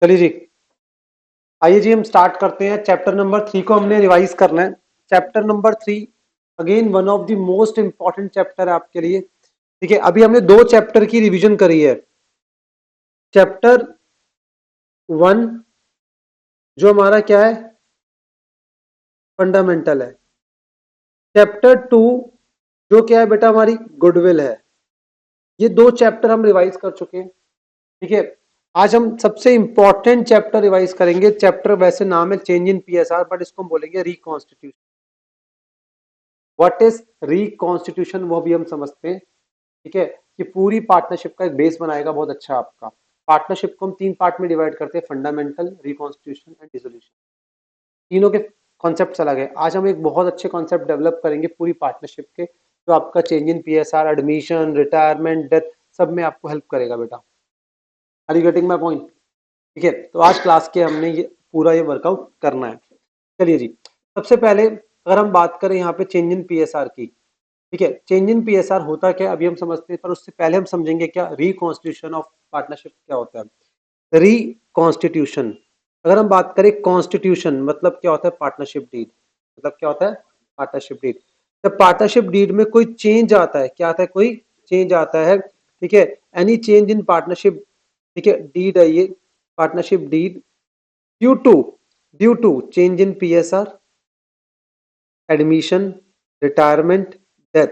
चलिए जी, आइए जी हम स्टार्ट करते हैं। चैप्टर नंबर 3 को हमने रिवाइज करना है। Chapter number 3 again one of the most important chapter है आपके लिए। ठीक है, अभी हमने दो चैप्टर की रिवीजन करी है। चैप्टर 1 जो हमारा क्या है, फंडामेंटल है। चैप्टर 2 जो क्या है बेटा, हमारी गुडविल है। ये दो चैप्टर हम रिवाइज कर चुके हैं। ठीक है, आज हम सबसे इंपॉर्टेंट चैप्टर रिवाइज करेंगे। चैप्टर वैसे नाम है चेंज इन पीएसआर, बट इसको हम बोलेंगे रिकॉन्स्टिट्यूशन। व्हाट इज रिकॉन्स्टिट्यूशन वो भी हम समझते हैं। ठीक है, कि पूरी पार्टनरशिप का एक बेस बनाएगा बहुत अच्छा आपका। पार्टनरशिप को हम तीन पार्ट में डिवाइड करते हैं, फंडामेंटल, रिकॉन्स्टिट्यूशन एंड डिसोल्यूशन। तीनों के कॉन्सेप्ट अलग है। आज हम एक बहुत अच्छे कॉन्सेप्ट डेवलप करेंगे पूरी पार्टनरशिप के, जो आपका change in PSR, admission, retirement, death सब में आपको हेल्प करेगा बेटा। Are you getting my point? ठीक है, तो आज क्लास के हमने ये पूरा ये वर्कआउट करना है। चलिए जी, सबसे पहले अगर हम बात करें यहाँ पे चेंज इन पीएसआर की। ठीक है, चेंज इन पीएसआर होता क्या है अभी हम समझते हैं, पर उससे पहले हम समझेंगे क्या रिकॉन्स्टिट्यूशन ऑफ पार्टनरशिप क्या होता है। रिकॉन्स्टिट्यूशन, अगर हम बात करें कॉन्स्टिट्यूशन मतलब क्या होता है, पार्टनरशिप डीड। मतलब क्या होता है, पार्टनरशिप डीड। जब पार्टनरशिप डीड में कोई चेंज आता है, क्या आता है, कोई चेंज आता है। ठीक है, एनी चेंज इन पार्टनरशिप, ठीक है, डीड है ये, partnership deed, due to change in PSR, admission, retirement, death.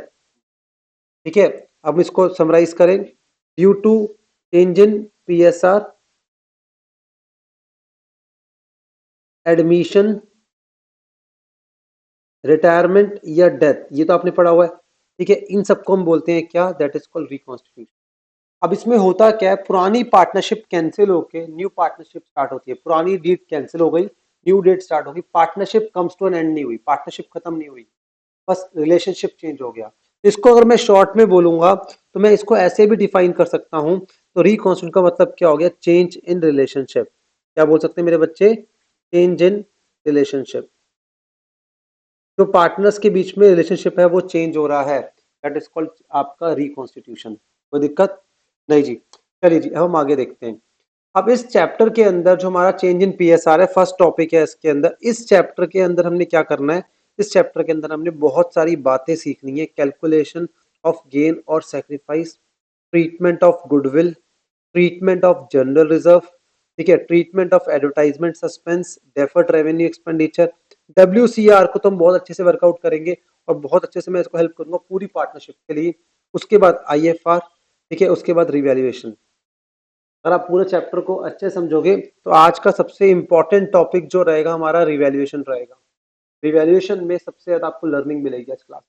ठीक है, अब इसको समराइज करें। Due to change in PSR, admission, retirement या डेथ, ये तो आपने पढ़ा हुआ है। ठीक है, इन सबको हम बोलते हैं क्या, दैट इज कॉल्ड रिकॉन्स्टिट्यूशन। अब इसमें होता क्या है, पुरानी पार्टनरशिप कैंसिल होके न्यू पार्टनरशिप स्टार्ट होती है। पुरानी डेट कैंसिल हो गई, न्यू डेट स्टार्ट होगी, partnership comes to an end नहीं हुई, पार्टनरशिप खत्म नहीं हुई, बस रिलेशनशिप चेंज हो गया। इसको अगर मैं शॉर्ट में बोलूंगा तो मैं इसको ऐसे भी डिफाइन कर सकता हूं। तो रिकॉन्स्टिट्यूट का मतलब क्या हो गया, चेंज इन रिलेशनशिप। क्या बोल सकते हैं मेरे बच्चे, चेंज इन रिलेशनशिप। जो पार्टनर्स के बीच में रिलेशनशिप है वो चेंज हो रहा है, दैट इज कॉल्ड आपका रिकॉन्स्टिट्यूशन। कोई दिक्कत नहीं जी। चलिए जी, अब हम आगे देखते हैं। अब इस चैप्टर के अंदर जो हमारा चेंज इन पीएसआर है, फर्स्ट टॉपिक है इसके अंदर। इस चैप्टर के अंदर हमने क्या करना है, इस चैप्टर के अंदर हमने बहुत सारी बातें सीखनी है। कैलकुलेशन ऑफ गेन और sacrifice, treatment of goodwill, treatment of general reserve, ठीक है, treatment of advertisement suspense, deferred revenue expenditure. WCR को तो हम बहुत अच्छे से वर्कआउट करेंगे और बहुत अच्छे से मैं इसको हेल्प करूंगा पूरी पार्टनरशिप के लिए। उसके बाद IFR, ठीक है, उसके बाद रिवैल्यूएशन। अगर आप पूरे चैप्टर को अच्छे समझोगे तो आज का सबसे इंपॉर्टेंट टॉपिक जो रहेगा हमारा रिवैल्यूएशन रहेगा। रिवैल्यूएशन में सबसे ज्यादा आपको लर्निंग मिलेगी आज क्लास।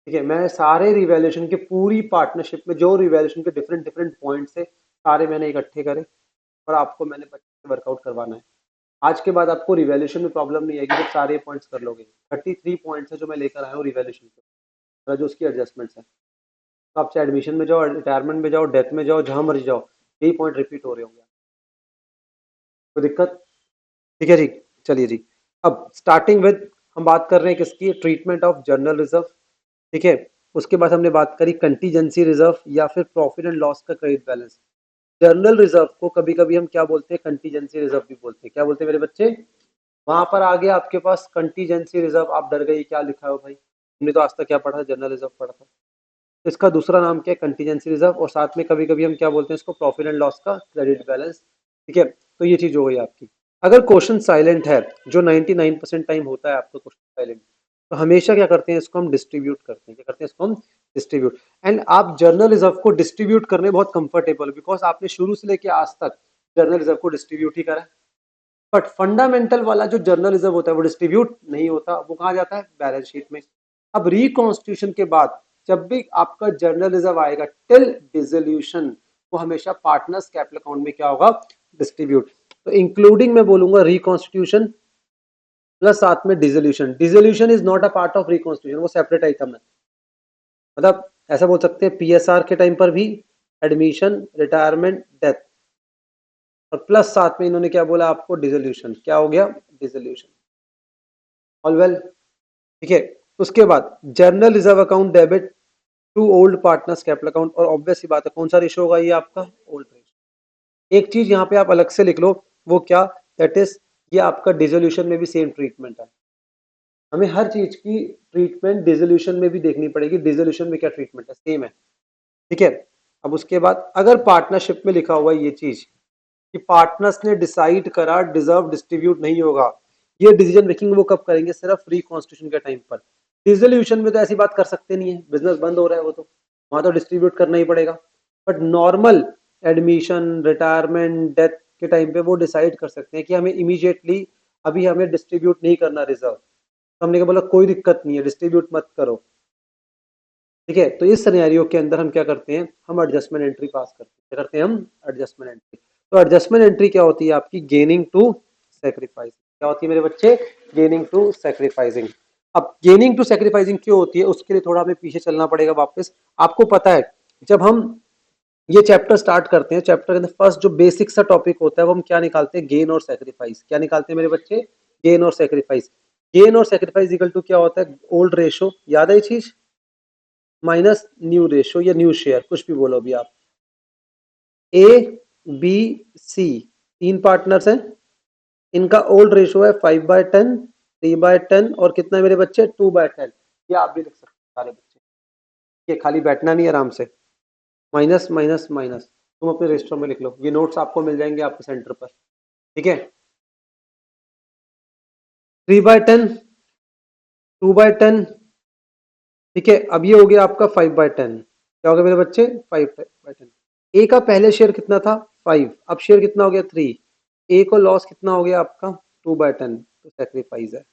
ठीक है, मैं सारे रिवैल्यूएशन के पूरी पार्टनरशिप में जो रिवैल्यूएशन के डिफरेंट डिफरेंट पॉइंट्स है सारे मैंने इकट्ठे करे और आपको मैंने बच्चे से वर्कआउट करवाना है। आज के बाद आपको रिवैल्यूएशन में प्रॉब्लम नहीं आएगी जब सारे पॉइंट्स कर लोगे। 33 पॉइंट्स है जो मैं लेकर आया हूँ रिवैल्यूएशन के, जो उसकी एडजस्टमेंट्स है। तो आप चाहे एडमिशन में जाओ, रिटायरमेंट में जाओ, डेथ में जाओ, जहां मर्जी जाओ, यही पॉइंट रिपीट हो रहे होंगे। कोई दिक्कत? ठीक है जी। चलिए जी, अब स्टार्टिंग विद हम बात कर रहे हैं किसकी, ट्रीटमेंट ऑफ जर्नल रिजर्व। ठीक है, उसके बाद हमने बात करी कंटीजेंसी रिजर्व या फिर प्रॉफिट एंड लॉस का क्रेडिट बैलेंस। जर्नल रिजर्व को कभी कभी हम क्या बोलते हैं, कंटीजेंसी रिजर्व भी बोलते हैं। क्या बोलते हैं मेरे बच्चे, वहां पर आ गया आपके पास कंटीजेंसी रिजर्व, आप डर गए क्या लिखा है भाई, हमने तो आज तक क्या पढ़ा, जनरल रिजर्व पढ़ा था। तो इसका दूसरा नाम क्या है, कंटीजेंसी रिजर्व, और साथ में कभी कभी हम क्या बोलते हैं इसको, प्रॉफिट एंड लॉस का क्रेडिट बैलेंस। ठीक है, तो ये चीज हो गई आपकी। अगर क्वेश्चन साइलेंट है, जो 99% टाइम होता है आपका क्वेश्चन साइलेंट, तो हमेशा क्या करते हैं इसको हम डिस्ट्रीब्यूट करते हैं। क्या करते हैं इसको हम डिस्ट्रीब्यूट। एंड आप जर्नल रिजर्व को डिस्ट्रीब्यूट करने में बहुत कंफर्टेबल, बिकॉज आपने शुरू से लेके आज तक जर्नल रिजर्व को डिस्ट्रीब्यूट ही करा है। बट फंडामेंटल वाला जो जर्नल रिजर्व होता है वो डिस्ट्रीब्यूट नहीं होता, वो कहाँ जाता है, बैलेंस शीट में। अब रिकॉन्स्टिट्यूशन के बाद जब भी आपका जर्नल रिजर्व आएगा टिल डिसोल्यूशन, वो हमेशा पार्टनर्स कैपिटल अकाउंट में क्या होगा, डिस्ट्रीब्यूट। तो इंक्लूडिंग मैं बोलूंगा रिकॉन्स्टिट्यूशन प्लस साथ में dissolution. Dissolution is not a part of reconstitution, वो सेपरेट आइटम है। मतलब ऐसा बोल सकते हैं पीएसआर के टाइम पर भी एडमिशन, रिटायरमेंट, डेथ, और प्लस साथ में इन्होंने क्या बोला आपको, डिसोल्यूशन। क्या हो गया, डिसोल्यूशन। ऑल वेल, ठीक है। उसके बाद general reserve account debit to old partners capital account, और ऑब्वियस सी बात है कौन सा रेशो होगा ये आपका, ओल्ड रेशो। एक चीज यहाँ पे आप अलग से लिख लो, वो क्या, दैट इज ये आपका डिसोल्यूशन में भी सेम ट्रीटमेंट है। हमें हर चीज की ट्रीटमेंट डिसोल्यूशन में भी देखनी पड़ेगी, डिसोल्यूशन में क्या ट्रीटमेंट है, सेम है, ठीक है। अब उसके बाद अगर पार्टनरशिप में लिखा हुआ है ये चीज कि पार्टनर्स ने डिसाइड करा डिजर्व डिस्ट्रीब्यूट नहीं होगा, ये डिसीजन मेकिंग वो कब करेंगे, सिर्फ फ्री कॉन्स्टिट्यूशन के टाइम पर। डिसोल्यूशन में तो ऐसी बात कर सकते नहीं है, बिजनेस बंद हो रहा है वो तो, वहां तो डिस्ट्रीब्यूट करना ही पड़ेगा। But normal admission, retirement, death के टाइम पे वो डिसाइड कर सकते हैं कि हमें इमीडिएटली अभी हमें डिस्ट्रीब्यूट नहीं करना रिजर्व, तो हमने कहा बोला कोई दिक्कत नहीं है, डिस्ट्रीब्यूट मत करो, ठीक है। तो इस सिनेरियो के अंदर हम क्या करते हैं, हम एडजस्टमेंट एंट्री पास करते हैं। क्या करते हैं हम, एडजस्टमेंट एंट्री। तो एडजस्टमेंट एंट्री क्या होती है आपकी, गेनिंग टू सेक्रीफाइस। क्या होती है मेरे बच्चे, गेनिंग टू सेक्रीफाइसिंग। अब गेनिंग टू सेक्रीफाइसिंग क्यों होती है, उसके लिए थोड़ा हमें पीछे चलना पड़ेगा वापस। आपको पता है जब हम ये चैप्टर स्टार्ट करते हैं, चैप्टर के अंदर फर्स्ट जो बेसिक सा टॉपिक होता है वो हम क्या निकालते हैं, गेन और सेक्रीफाइस। क्या निकालते हैं मेरे बच्चे, गेन और सेक्रीफाइस। गेन और सेक्रीफाइस इक्वल टू क्या होता है, ओल्ड रेशो, याद है ये चीज, माइनस न्यू रेशो या न्यू शेयर, कुछ भी बोलो अभी आप। ए बी सी तीन पार्टनर्स हैं, इनका ओल्ड रेशो है 5/10, 3/10 और कितना है मेरे बच्चे, 2/10। ये आप भी लिख सकते हैं सारे बच्चे, ये खाली बैठना नहीं, आराम से माइनस माइनस माइनस तुम अपने रजिस्टर में लिख लो, ये नोट्स आपको मिल जाएंगे आपके सेंटर पर, ठीक है। 3/10, 2/10, ठीक है। अब ये हो गया आपका 5/10, क्या हो गया मेरे बच्चे, 5/10। ए का पहले शेयर कितना था, 5, अब शेयर कितना हो गया, 3। ए को लॉस कितना हो गया आपका, 2/10, तो सेक्रीफाइस है।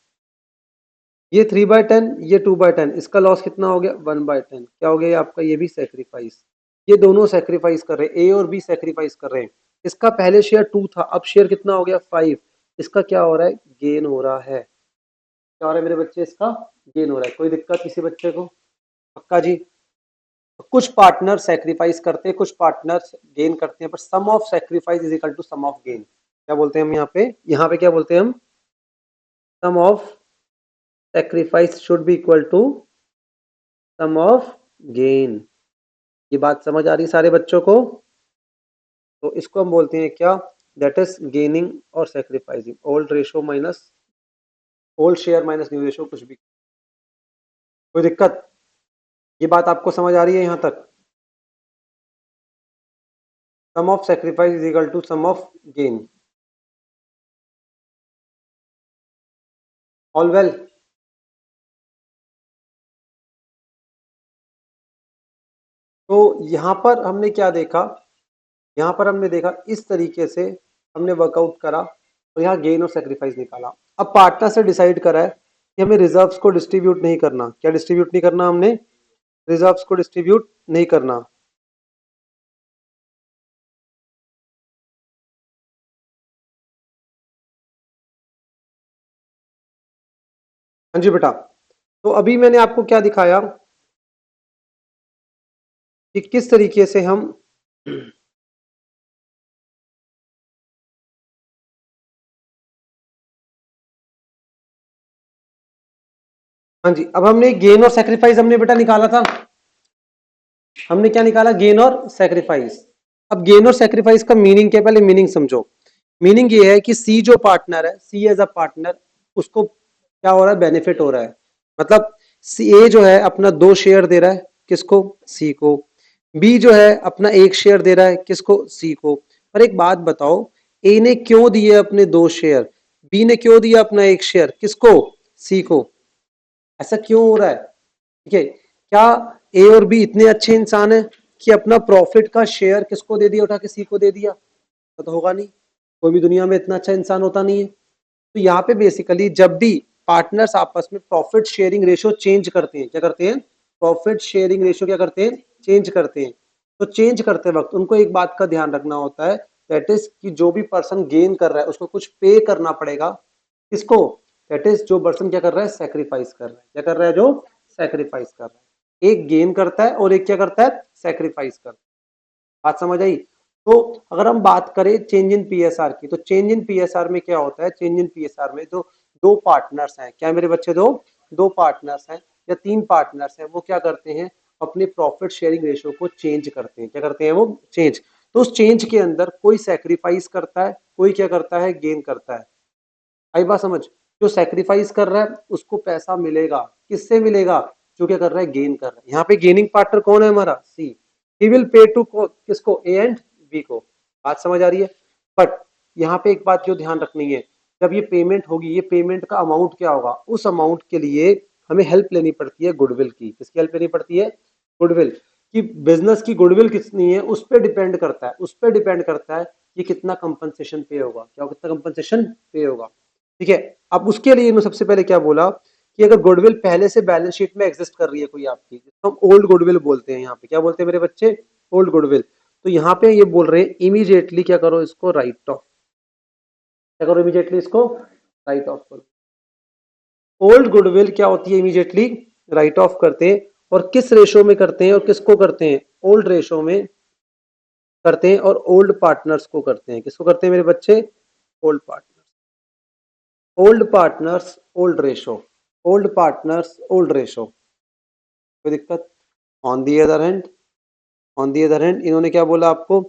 ये 3/10, ये 2/10, इसका लॉस कितना हो गया, 1/10, क्या हो गया ये आपका, ये भी सेक्रीफाइस। ये दोनों सेक्रीफाइस कर रहे हैं, ए और बी सेक्रीफाइस कर रहे हैं। इसका पहले शेयर 2 था, अब शेयर कितना हो गया, 5। इसका क्या हो रहा है, गेन हो रहा है। क्या हो रहा है मेरे बच्चे, इसका गेन हो रहा है। कोई दिक्कत किसी बच्चे को, पक्का जी। कुछ पार्टनर सेक्रीफाइस करते हैं, कुछ पार्टनर गेन करते हैं, पर sum of sacrifice is equal to sum of gain. क्या बोलते हैं हम यहाँ पे क्या बोलते हैं हम, sum of sacrifice should be equal to sum of gain. ये बात समझ आ रही है सारे बच्चों को, तो इसको हम बोलते हैं क्या, दैट इज गेनिंग और sacrificing, old ratio minus old share minus new ratio, कुछ भी। कोई दिक्कत, ये बात आपको समझ आ रही है यहाँ तक। Sum of sacrifice is equal to sum of gain, all well. तो यहाँ पर हमने क्या देखा, यहाँ पर हमने देखा इस तरीके से हमने वर्कआउट करा, तो यहाँ गेन और सेक्रीफाइस निकाला। अब पार्टनर से डिसाइड करा है कि हमें रिजर्व्स को डिस्ट्रीब्यूट नहीं करना। क्या डिस्ट्रीब्यूट नहीं करना हमने, रिजर्व्स को डिस्ट्रीब्यूट नहीं करना। हाँ जी बेटा, तो अभी मैंने आपको क्या दिखाया कि किस तरीके से हम हाँ जी, अब हमने गेन और सेक्रीफाइस हमने बेटा निकाला था। हमने क्या निकाला, गेन और सेक्रीफाइस। अब गेन और सेक्रीफाइस का मीनिंग क्या है, पहले मीनिंग समझो। मीनिंग ये है कि सी जो पार्टनर है, सी एज अ पार्टनर, उसको क्या हो रहा है, बेनिफिट हो रहा है। मतलब सी ए जो है अपना 2 शेयर दे रहा है, किसको, सी को। बी जो है अपना 1 शेयर दे रहा है, किसको, सी को। पर एक बात बताओ, ए ने क्यों दिए अपने 2 शेयर, बी ने क्यों दिया अपना 1 शेयर, किसको, सी को। ऐसा क्यों हो रहा है, ठीक है। क्या ए और बी इतने अच्छे इंसान हैं कि अपना प्रॉफिट का शेयर किसको दे दिया, उठा के सी को दे दिया, तो होगा नहीं। कोई भी दुनिया में इतना अच्छा इंसान होता नहीं है। तो यहाँ पे बेसिकली जब भी पार्टनर्स आपस में प्रॉफिट शेयरिंग रेशियो चेंज करते हैं, क्या करते हैं, प्रॉफिट शेयरिंग रेशियो क्या करते हैं, चेंज करते हैं। तो चेंज करते वक्त उनको एक बात का ध्यान रखना होता है, दैट इज कि जो भी पर्सन गेन कर रहा है उसको कुछ पे करना पड़ेगा, किसको, दैट इज जो पर्सन क्या कर रहा है, सेक्रीफाइस कर रहा है। क्या कर रहा है, जो सेक्रीफाइस कर रहा है। एक गेन करता है और एक क्या करता है, सेक्रीफाइस करता है। बात समझ आई। तो अगर हम बात करें चेंज इन पीएसआर की, तो चेंज इन पीएसआर में क्या होता है, चेंज इन पीएसआर में जो 2 पार्टनर्स हैं, क्या मेरे बच्चे, दो पार्टनर्स हैं या 3 पार्टनर्स हैं, वो क्या करते हैं, अपने प्रॉफिट शेयरिंग रेशियो को चेंज करते हैं। क्या करते हैं वो, चेंज। तो उस चेंज के अंदर कोई सैक्रिफाइस करता है, कोई क्या करता है, गेन करता है। आई बात समझ? जो सैक्रिफाइस कर रहा है उसको पैसा मिलेगा, किससे मिलेगा, जो क्या कर रहा है, गेन कर रहा है। यहाँ पे गेनिंग पार्टनर कौन है हमारा, सी। ही विल पे टू किसको, ए एंड बी को। बात समझ आ रही है? बट यहाँ पे एक बात जो ध्यान रखनी है, जब ये पेमेंट होगी, ये पेमेंट का अमाउंट क्या होगा, उस अमाउंट के लिए हमें हेल्प लेनी पड़ती है गुडविल की। किसकी हेल्प लेनी पड़ती है, गुडविल की। बिजनेस की गुडविल कितनी है उस पर डिपेंड करता है, उस पर डिपेंड करता है कि कितना कंपनसेशन पे होगा, क्या कितना कंपनसेशन पे होगा। ठीक है, अब उसके लिए इन्होंने सबसे पहले क्या बोला कि अगर गुडविल पहले से बैलेंस शीट में एग्जिस्ट कर रही है कोई आपकी, जिसको हम ओल्ड गुडविल बोलते हैं, यहाँ पे क्या बोलते हैं मेरे बच्चे, ओल्ड गुडविल। तो यहाँ पे ये बोल रहे हैं इमीडिएटली क्या करो, इसको राइट ऑफ, क्या करो, इमीडिएटली इसको राइट ऑफ करो। ओल्ड गुडविल क्या होती है, इमीडिएटली राइट ऑफ करते हैं। और किस रेशो में करते हैं, और किसको करते हैं, ओल्ड रेशो में करते हैं, और ओल्ड पार्टनर्स को करते हैं। किसको करते हैं मेरे बच्चे, old partners. Old partners old ratio, old partners old ratio, कोई दिक्कत? On the other hand, on the other hand इन्होंने क्या बोला आपको,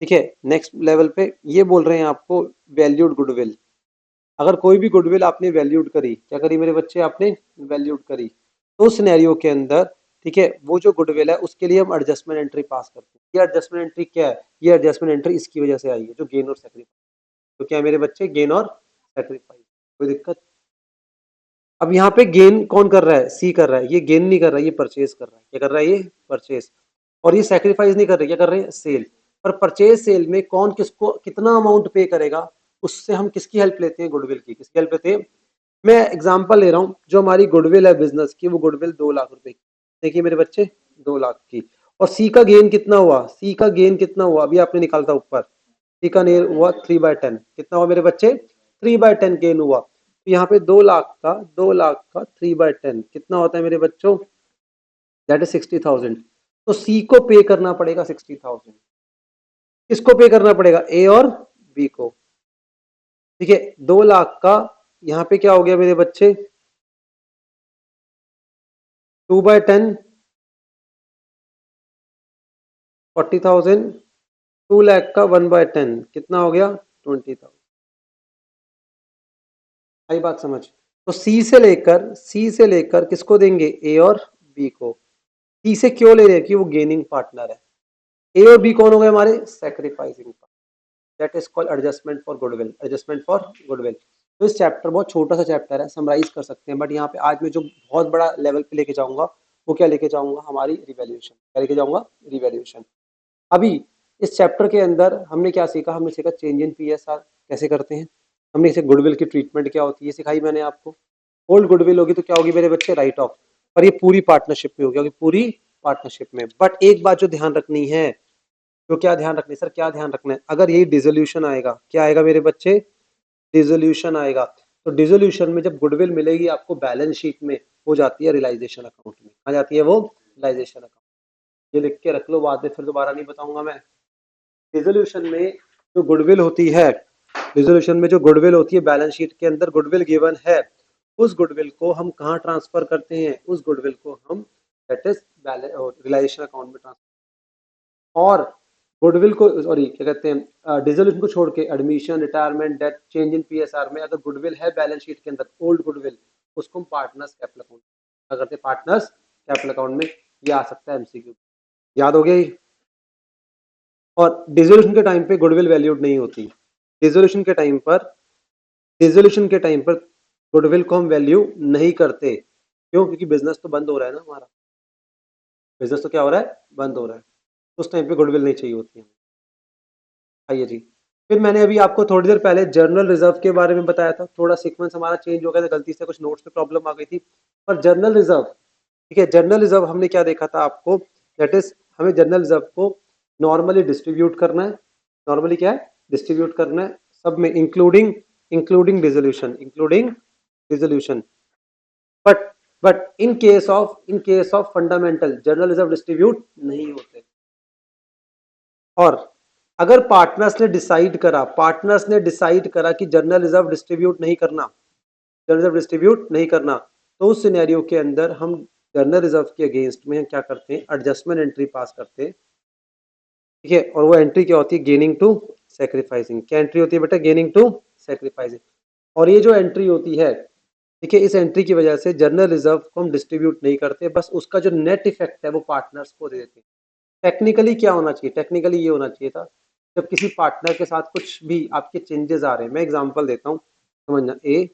ठीक है, नेक्स्ट लेवल पे ये बोल रहे हैं आपको वैल्यूड गुडविल। अगर कोई भी गुडविल आपने वैल्यूड करी, क्या करी मेरे बच्चे, आपने वैल्यूड करी, तो सिनेरियो के अंदर, ठीक है, वो जो गुडविल है उसके लिए हम एडजस्टमेंट एंट्री पास करते हैं। ये एडजस्टमेंट एंट्री क्या है, ये एडजस्टमेंट एंट्री इसकी वजह से आई है, जो गेन और सेक्रीफाइस। तो क्या है मेरे बच्चे, गेन और सेक्रीफाइस। कोई दिक्कत? अब यहाँ पे गेन कौन कर रहा है, सी कर रहा है। ये गेन नहीं कर रहा है, ये परचेज कर रहा है। क्या कर रहा है, ये परचेज। और ये सेक्रीफाइस नहीं कर रहे, क्या कर रहे हैं, सेल। पर परचेज सेल में कौन किसको कितना अमाउंट पे करेगा, उससे हम किसकी हेल्प लेते हैं, गुडविल की। किसकी हेल्प लेते हैं, मैं एग्जांपल ले रहा हूँ, जो हमारी गुडविल है बिजनेस की, वो गुडविल 2 लाख रुपए की। देखिए मेरे बच्चे, 2 लाख की। और सी का गेन कितना हुआ, सी का गेन कितना हुआ, अभी आपने निकालता ऊपर। सी का गेन हुआ 3/10। कितना हुआ मेरे बच्चे, 3/10 गेन हुआ। तो यहाँ पे 2 लाख का 3/10 कितना होता है मेरे बच्चों, दैट इज 60,000। तो सी को पे करना पड़ेगा 60,000। किसको पे करना पड़ेगा, ए और बी को। ठीक है, 2 लाख का यहाँ पे क्या हो गया मेरे बच्चे, 2/10 40,000। 2 लाख का 1/10 कितना हो गया, 20,000। आई बात समझ? तो सी से लेकर किसको देंगे, ए और बी को। सी से क्यों ले रहे हैं, कि वो गेनिंग पार्टनर है। ए और बी कौन हो गए हमारे, sacrificing. That is called adjustment for goodwill, adjustment for goodwill. तो इस चैप्टर, बहुत छोटा सा चैप्टर है, समराइज कर सकते हैं, बट यहाँ पे आज मैं जो बहुत बड़ा लेवल पे लेके जाऊंगा, वो क्या लेके जाऊंगा, हमारी रिवैल्यूएशन। क्या लेके जाऊंगा, रिवैल्यूएशन। अभी इस चैप्टर के अंदर हमने क्या सीखा, हमने सीखा चेंज इन पीएसआर कैसे करते हैं, हमने इसे गुडविल की ट्रीटमेंट क्या होती है सिखाई मैंने आपको। ओल्ड गुडविल होगी तो क्या होगी मेरे बच्चे, राइट ऑफ। पर ये पूरी पार्टनरशिप में होगी, पूरी पार्टनरशिप में। बट एक बात जो ध्यान रखनी है, तो क्या ध्यान रखना है सर, क्या ध्यान रखना है, अगर यही डिसोल्यूशन आएगा, क्या आएगा मेरे बच्चे, डिसोल्यूशन आएगा। तो डिसोल्यूशन में जब गुडविल मिलेगी आपको बैलेंस शीट में, हो जाती है रियलाइजेशन अकाउंट में, आ जाती है वो रियलाइजेशन अकाउंट। ये लिख के रख लो, बाद में फिर दोबारा नहीं बताऊंगा मैं। डिसोल्यूशन में जो गुडविल होती है, डिसोल्यूशन में जो गुडविल होती है, बैलेंस शीट के अंदर गुडविल गिवन है, उस गुडविल को हम कहाँ ट्रांसफर करते हैं, उस गुडविल को हम दैट इज रियलाइजेशन अकाउंट में ट्रांसफर। और गुडविल को, सॉरी क्या कहते हैं, डिसोल्यूशन को छोड़ के admission, retirement, death, change in PSR में अगर गुडविल है बैलेंस शीट के अंदर, ओल्ड गुडविल, उसको हम पार्टनर्स कैपिटल अकाउंट क्या करते हैं, पार्टनर्स कैपिटल अकाउंट में। ये आ सकता है एमसीक्यू, याद हो गया ये। और डिसोल्यूशन के टाइम पे गुडविल वैल्यूड नहीं होती। डिसोल्यूशन के टाइम पर, डिसोल्यूशन के टाइम पर गुडविल को हम वैल्यू नहीं करते। क्यों, क्योंकि बिजनेस तो बंद हो रहा है ना हमारा, बिजनेस तो क्या हो रहा है, बंद हो रहा है। उस टाइम पे गुडविल नहीं चाहिए होती है। आइए जी, फिर मैंने अभी आपको थोड़ी देर पहले जर्नल रिजर्व के बारे में बताया था। थोड़ा सीक्वेंस हमारा चेंज हो गया था, गलती से कुछ नोट्स में प्रॉब्लम आ गई थी। पर जर्नल रिजर्व, ठीक है, जर्नल रिजर्व हमने क्या देखा था आपको, दैट इज हमें जर्नल रिजर्व को नॉर्मली डिस्ट्रीब्यूट करना है। नॉर्मली क्या है, डिस्ट्रीब्यूट करना है सब में, including including dissolution, including dissolution. But in case of fundamental journal reserve distribute नहीं होते। और अगर पार्टनर्स ने डिसाइड करा कि जर्नल रिजर्व डिस्ट्रीब्यूट नहीं करना, जर्नल रिजर्व डिस्ट्रीब्यूट नहीं करना, तो उस सिनेरियो के अंदर हम जर्नल रिजर्व के अगेंस्ट में क्या करते हैं, एडजस्टमेंट एंट्री पास करते हैं। ठीक है, और वो एंट्री क्या होती है, गेनिंग टू सेक्रीफाइसिंग। क्या एंट्री होती है बेटा, गेनिंग टू सेक्रीफाइसिंग। और ये जो एंट्री होती है, ठीक है, इस एंट्री की वजह से जनरल रिजर्व को हम डिस्ट्रीब्यूट नहीं करते, बस उसका जो नेट इफेक्ट है वो पार्टनर्स को दे देते हैं। टेक्निकली क्या होना चाहिए, टेक्निकली ये होना चाहिए था, जब किसी पार्टनर के साथ कुछ भी आपके चेंजेस आ रहे हैं, मैं एग्जांपल देता हूँ, समझना, ए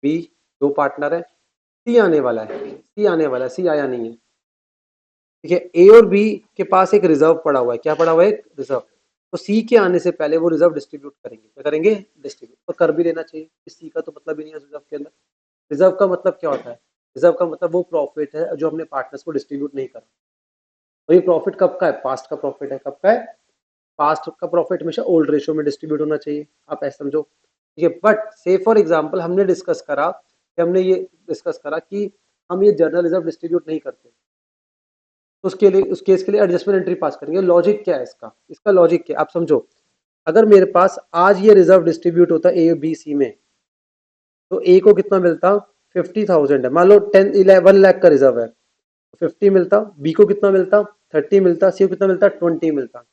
बी दो पार्टनर है, सी आने वाला है, सी आने वाला है, सी आया नहीं है, ठीक है, ए और बी के पास एक रिजर्व पड़ा हुआ है, क्या पड़ा हुआ है, एक रिजर्व। तो सी के आने से पहले वो रिजर्व डिस्ट्रीब्यूट करेंगे, क्या करेंगे, डिस्ट्रीब्यूट, तो कर भी लेना चाहिए, इस सी का तो मतलब ही नहीं है रिजर्व के अंदर। रिजर्व का मतलब क्या होता है, रिजर्व का मतलब वो प्रॉफिट है जो हमने पार्टनर्स को डिस्ट्रीब्यूट नहीं करा। और ये प्रॉफिट कब का है, पास्ट का प्रॉफिट है, कब का है, पास्ट का प्रॉफिट हमेशा ओल्ड रेशियो में डिस्ट्रीब्यूट होना चाहिए, आप ऐसे समझो, ठीक है। बट से फॉर एग्जांपल हमने डिस्कस करा कि हमने ये डिस्कस करा कि हम ये जर्नल रिजर्व डिस्ट्रीब्यूट नहीं करते, तो उसके लिए, उस केस के लिए एडजस्टमेंट एंट्री पास करेंगे। लॉजिक क्या है इसका, इसका लॉजिक क्या है, आप समझो, अगर मेरे पास आज ये रिजर्व डिस्ट्रीब्यूट होता ए बी सी में, तो ए को कितना मिलता, 50,000 है, मान लो 10-11 लाख का रिजर्व है, 50 मिलता, बी को कितना मिलता, 30 मिलता, सी को कितना मिलता, 20 मिलता।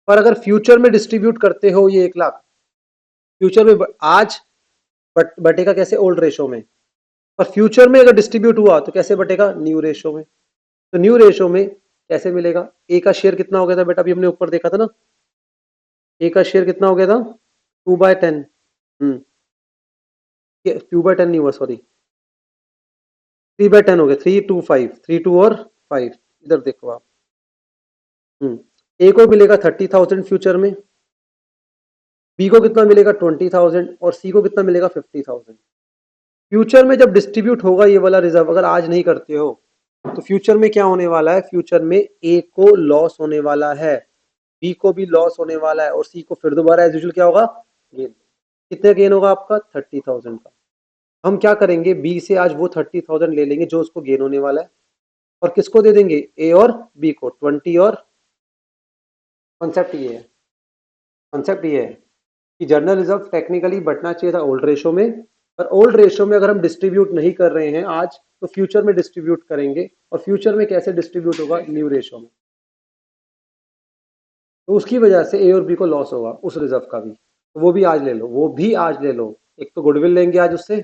पर अगर फ्यूचर में डिस्ट्रीब्यूट करते हो ये 1 लाख, फ्यूचर में आज बटेगा कैसे, ओल्ड रेशो में, और फ्यूचर में अगर डिस्ट्रीब्यूट हुआ तो कैसे बटेगा, न्यू रेशो में। तो न्यू रेशो में कैसे मिलेगा, ए का शेयर कितना हो गया था बेटा, अभी हमने ऊपर देखा था ना, ए का शेयर कितना हो गया था, 2/10। 2/10 नहीं हुआ, सॉरी, 3/10 हो गया, 3 2 5, 3 2 और 5, इधर देखो आप। ए को मिलेगा 30,000 फ्यूचर में, बी को कितना मिलेगा 20,000, और सी को कितना मिलेगा 50,000। फ्यूचर में जब डिस्ट्रीब्यूट होगा ये वाला रिजर्व, अगर आज नहीं करते हो, तो फ्यूचर में क्या होने वाला है, फ्यूचर में ए को लॉस होने वाला है, बी को भी लॉस होने वाला है, और सी को फिर दोबारा एज यूजुअल क्या होगा, गेन। कितने गेन होगा आपका, 30,000 का। हम क्या करेंगे, बी से आज वो 30,000 ले लेंगे जो उसको गेन होने वाला है, और किसको दे देंगे, ए और बी को 20, और कॉन्सेप्ट ये है, कॉन्सेप्ट ये है कि जनरल रिजर्व टेक्निकली बढ़ना चाहिए था ओल्ड रेशो में, पर ओल्ड रेशो में अगर हम डिस्ट्रीब्यूट नहीं कर रहे हैं आज, तो फ्यूचर में डिस्ट्रीब्यूट करेंगे, और फ्यूचर में कैसे डिस्ट्रीब्यूट होगा, न्यू रेशो में। तो उसकी वजह से ए और बी को लॉस होगा उस रिजर्व का भी, तो वो भी आज ले लो, वो भी आज ले लो। एक तो गुडविल लेंगे आज उससे,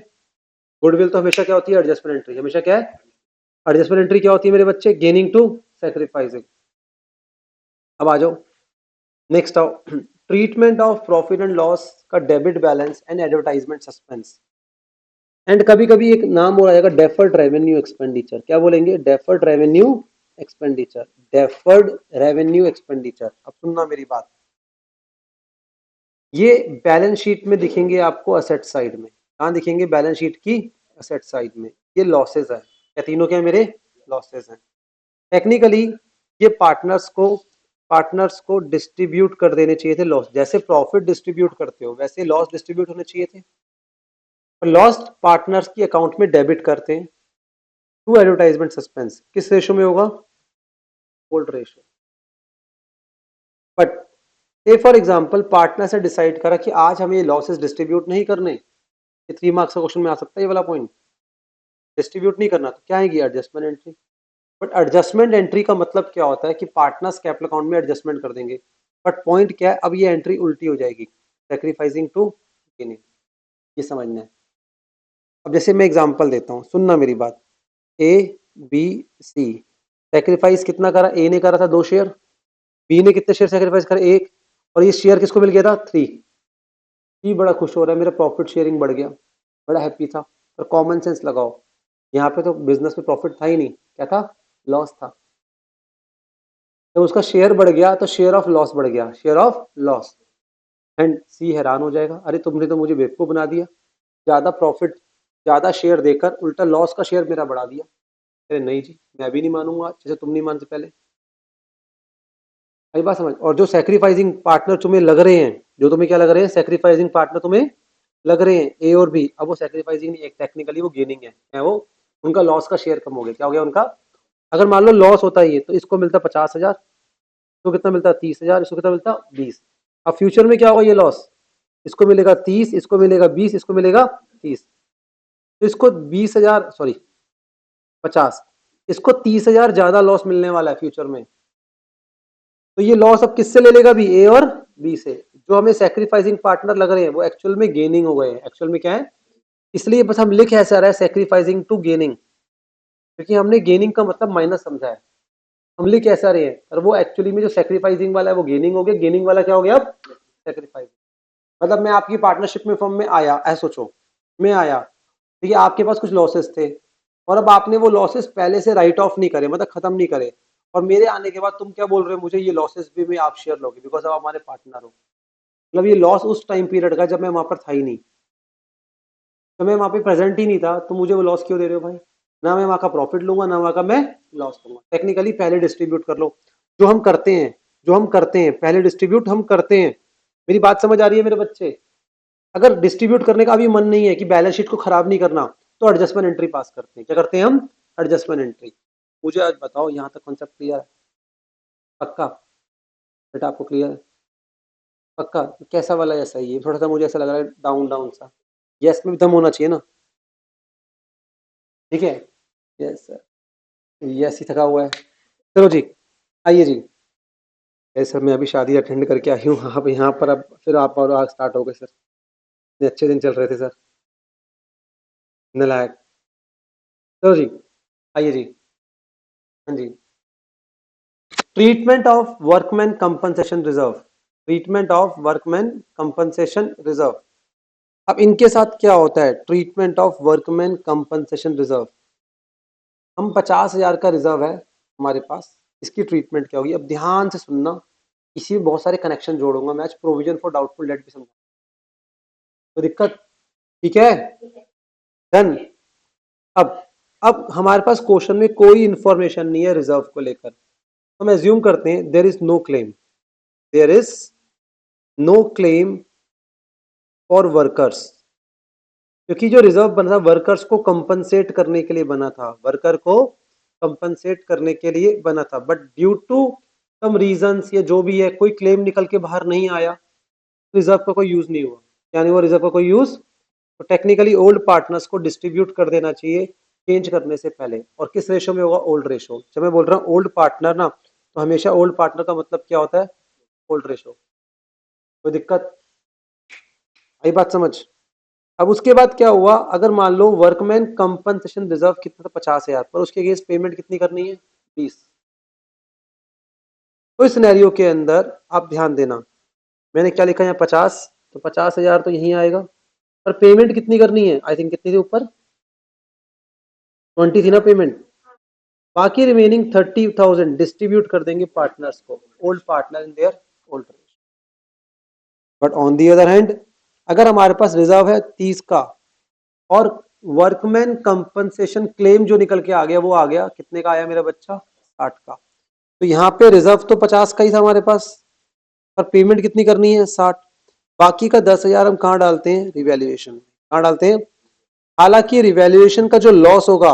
गुडविल तो हमेशा क्या होती है, एडजस्टमेंट एंट्री, हमेशा क्या है, एडजस्टमेंट एंट्री क्या होती है मेरे बच्चे, गेनिंग टू सेक्रीफाइसिंग। अब आ जाओ, नेक्स्ट आओ, treatment of profit and loss का debit balance and advertisement suspense. And कभी कभी एक नाम और आएगा, डेफर्ड रेवेन्यू एक्सपेंडिचर, क्या बोलेंगे, deferred revenue expenditure, deferred revenue expenditure. अब सुनना मेरी बात, ये बैलेंस शीट में दिखेंगे आपको असेट साइड में, कहाँ दिखेंगे, बैलेंस शीट की असेट साइड में, ये लॉसेस है, क्या तीनों क्या मेरे लॉसेस हैं। टेक्निकली ये पार्टनर्स को डिस्ट्रीब्यूट कर देने चाहिए थे लॉस, जैसे प्रॉफिट डिस्ट्रीब्यूट करते हो वैसे लॉस डिस्ट्रीब्यूट होने चाहिए थे, और लॉस पार्टनर्स की अकाउंट में डेबिट करते हैं टू एडवर्टाइजमेंट सस्पेंस, किस रेशो में होगा, ओल्ड रेशो। बट से फॉर एग्जांपल पार्टनर से डिसाइड करा कि आज हमें ये लॉसेस डिस्ट्रीब्यूट नहीं करने, ये 3 मार्क्स का क्वेश्चन में आ सकता है ये वाला पॉइंट, डिस्ट्रीब्यूट नहीं करना, तो क्या आएगी, adjustment entry. But adjustment entry का मतलब क्या होता है कि पार्टनर्स कैपिटल अकाउंट में एडजस्टमेंट कर देंगे, बट पॉइंट क्या है, अब ये एंट्री उल्टी हो जाएगी, सेक्रीफाइसिंग टू गेनिंग, ये समझना है। अब जैसे मैं एग्जांपल देता हूँ, सुनना मेरी बात, ए बी सी, सेक्रीफाइस कितना करा, ए ने करा था 2 शेयर, बी ने कितने शेयर सेक्रीफाइस करे, 1, और ये शेयर किसको मिल गया था, 3। बी बड़ा खुश हो रहा है, मेरा प्रॉफिट शेयरिंग बढ़ गया, बड़ा हैप्पी था। पर कॉमन सेंस लगाओ, यहाँ पे तो बिजनेस में प्रॉफिट था ही नहीं, क्या था, लॉस था। जब उसका शेयर बढ़ गया तो शेयर ऑफ लॉस बढ़ गया, शेयर ऑफ लॉस। एंड सी हैरान हो जाएगा, अरे तुमने तो मुझे बेवकूफ बना दिया, ज्यादा प्रॉफिट, ज्यादा शेयर देकर उल्टा लॉस का शेयर मेरा बढ़ा दिया। अरे नहीं जी, मैं भी नहीं मानूंगा, जैसे तुम नहीं मानते पहले, आई बात समझ। और जो सेक्रीफाइसिंग पार्टनर तुम्हें लग रहे हैं, जो तुम्हें क्या लग रहे हैं, सेक्रीफाइसिंग पार्टनर तुम्हें लग रहे हैं, ए और बी, अब वो सेक्रीफाइसिंग नहीं, एक टेक्निकली वो गेनिंग है वो, उनका लॉस का शेयर कम हो गया, क्या हो गया उनका। अगर मान लो लॉस होता है ये, तो इसको मिलता 50,000, इसको कितना मिलता 30,000, इसको कितना मिलता 20। अब फ्यूचर में क्या होगा, ये लॉस, इसको मिलेगा 30, इसको मिलेगा 20, इसको मिलेगा 30, तो इसको 20,000, सॉरी 50, इसको 30,000 ज्यादा लॉस मिलने वाला है फ्यूचर में। तो ये लॉस अब किससे ले लेगा भी, ए और बी से। जो हमें सेक्रीफाइसिंग पार्टनर लग रहे हैं वो एक्चुअल में गेनिंग हो गए हैं। एक्चुअल में क्या है, इसलिए बस हम लिख ऐसा रहा है सेक्रीफाइसिंग टू गेनिंग, क्योंकि हमने गेनिंग का मतलब माइनस समझा है। हम लिख ऐसा रहे हैं, और वो एक्चुअली में जो सेक्रीफाइसिंग वाला है वो गेनिंग हो गया, गेनिंग वाला क्या हो गया अब सेक्रीफाइसिंग। मतलब मैं आपकी पार्टनरशिप में फर्म में आया, ऐसा सोचो मैं आया, ठीक है, आपके पास कुछ लॉसेस थे, और अब आपने वो लॉसेस पहले से राइट ऑफ नहीं करे, मतलब खत्म नहीं करे, और मेरे आने के बाद तुम क्या बोल रहे हो मुझे, ये लॉसेस भी में आप शेयर लोगे बिकॉज आप हमारे पार्टनर हो। मतलब ये लॉस उस टाइम पीरियड का जब मैं वहां पर था ही नहीं, तो मैं वहां पे प्रेजेंट ही नहीं था, तो मुझे वो लॉस क्यों दे रहे हो भाई। ना मैं वहां का प्रॉफिट लूंगा, ना वहां का मैं लॉस लूंगा। टेक्निकली पहले डिस्ट्रीब्यूट कर लो, जो हम करते हैं, जो हम करते हैं पहले डिस्ट्रीब्यूट हम करते हैं। मेरी बात समझ आ रही है मेरे बच्चे। अगर डिस्ट्रीब्यूट करने का भी मन नहीं है कि बैलेंस शीट को खराब नहीं करना, तो एडजस्टमेंट एंट्री पास करते हैं। क्या करते हैं हम, एडजस्टमेंट एंट्री। मुझे आज बताओ यहाँ तक कॉन्सेप्ट क्लियर है, पक्का बेटा आपको क्लियर है, पक्का। कैसा वाला ऐसा ही है, थोड़ा सा मुझे ऐसा लग रहा है डाउन डाउन सा, यस में भी दम होना चाहिए ना, ठीक है, यस सर, यस ही थका हुआ है। चलो जी, आइए जी। यस सर, मैं अभी शादी अटेंड करके आई हूँ, अब यहाँ पर अब फिर आप और आग स्टार्ट हो गए सर, इतने अच्छे दिन चल रहे थे सर, नालायक। चलो जी, आइए जी। हाँ जी, treatment of workman compensation reserve, treatment of workman compensation reserve. अब इनके साथ क्या होता है, treatment of workman compensation reserve. हम 50,000 का रिजर्व है हमारे पास, इसकी ट्रीटमेंट क्या होगी, अब ध्यान से सुनना, इसी में बहुत सारे कनेक्शन जोड़ूंगा मैं आज, प्रोविजन फॉर डाउटफुल डेट भी समझा, तो दिक्कत, ठीक है, डन। अब अब हमारे पास क्वेश्चन में कोई इंफॉर्मेशन नहीं है रिजर्व को लेकर, हम एज्यूम करते हैं there is no claim, there is no claim for workers, क्योंकि जो रिजर्व बना था वर्कर्स को कंपनसेट करने के लिए बना था, वर्कर को कंपनसेट करने के लिए बना था, but due to some reasons या जो भी है कोई क्लेम निकल के बाहर नहीं आया, रिजर्व का कोई यूज नहीं हुआ, यानी वो रिजर्व का कोई यूज, तो टेक्निकली ओल्ड पार्टनर्स को डिस्ट्रीब्यूट कर देना चाहिए चेंज करने से पहले। और किस रेशो में होगा, ओल्ड रेशो। जब मैं बोल रहा हूँ ओल्ड पार्टनर ना, तो हमेशा ओल्ड पार्टनर का मतलब क्या होता है, ओल्ड रेशो। कोई दिक्कत आई बात समझ। अब उसके बाद क्या हुआ, अगर मान लो वर्कमैन कंपनसेशन रिजर्व कितना था, 50,000, पर उसके अगेंस्ट पेमेंट कितनी करनी है, 20। तो इस सिनेरियो के अंदर आप ध्यान देना, मैंने क्या लिखा है 50, तो 50,000 तो यहीं आएगा, पर पेमेंट कितनी करनी है, आई थिंक कितनी थी ऊपर, 20 थी ना पेमेंट, बाकी रिमेनिंग 30,000 डिस्ट्रीब्यूट कर देंगे पार्टनर्स को, old partner in their old. But on the other hand, अगर हमारे पास रिजर्व है 30 का, और वर्कमैन कंपनसेशन क्लेम जो निकल के आ गया, वो आ गया कितने का आया मेरा बच्चा, 60 का, तो यहाँ पे रिजर्व तो 50 का ही था हमारे पास, और पेमेंट कितनी करनी है, 60। बाकी का 10,000 हम कहाँ डालते हैं, रिवैल्यूएशन में, कहाँ डालते हैं। हालांकि रिवैल्यूएशन का जो लॉस होगा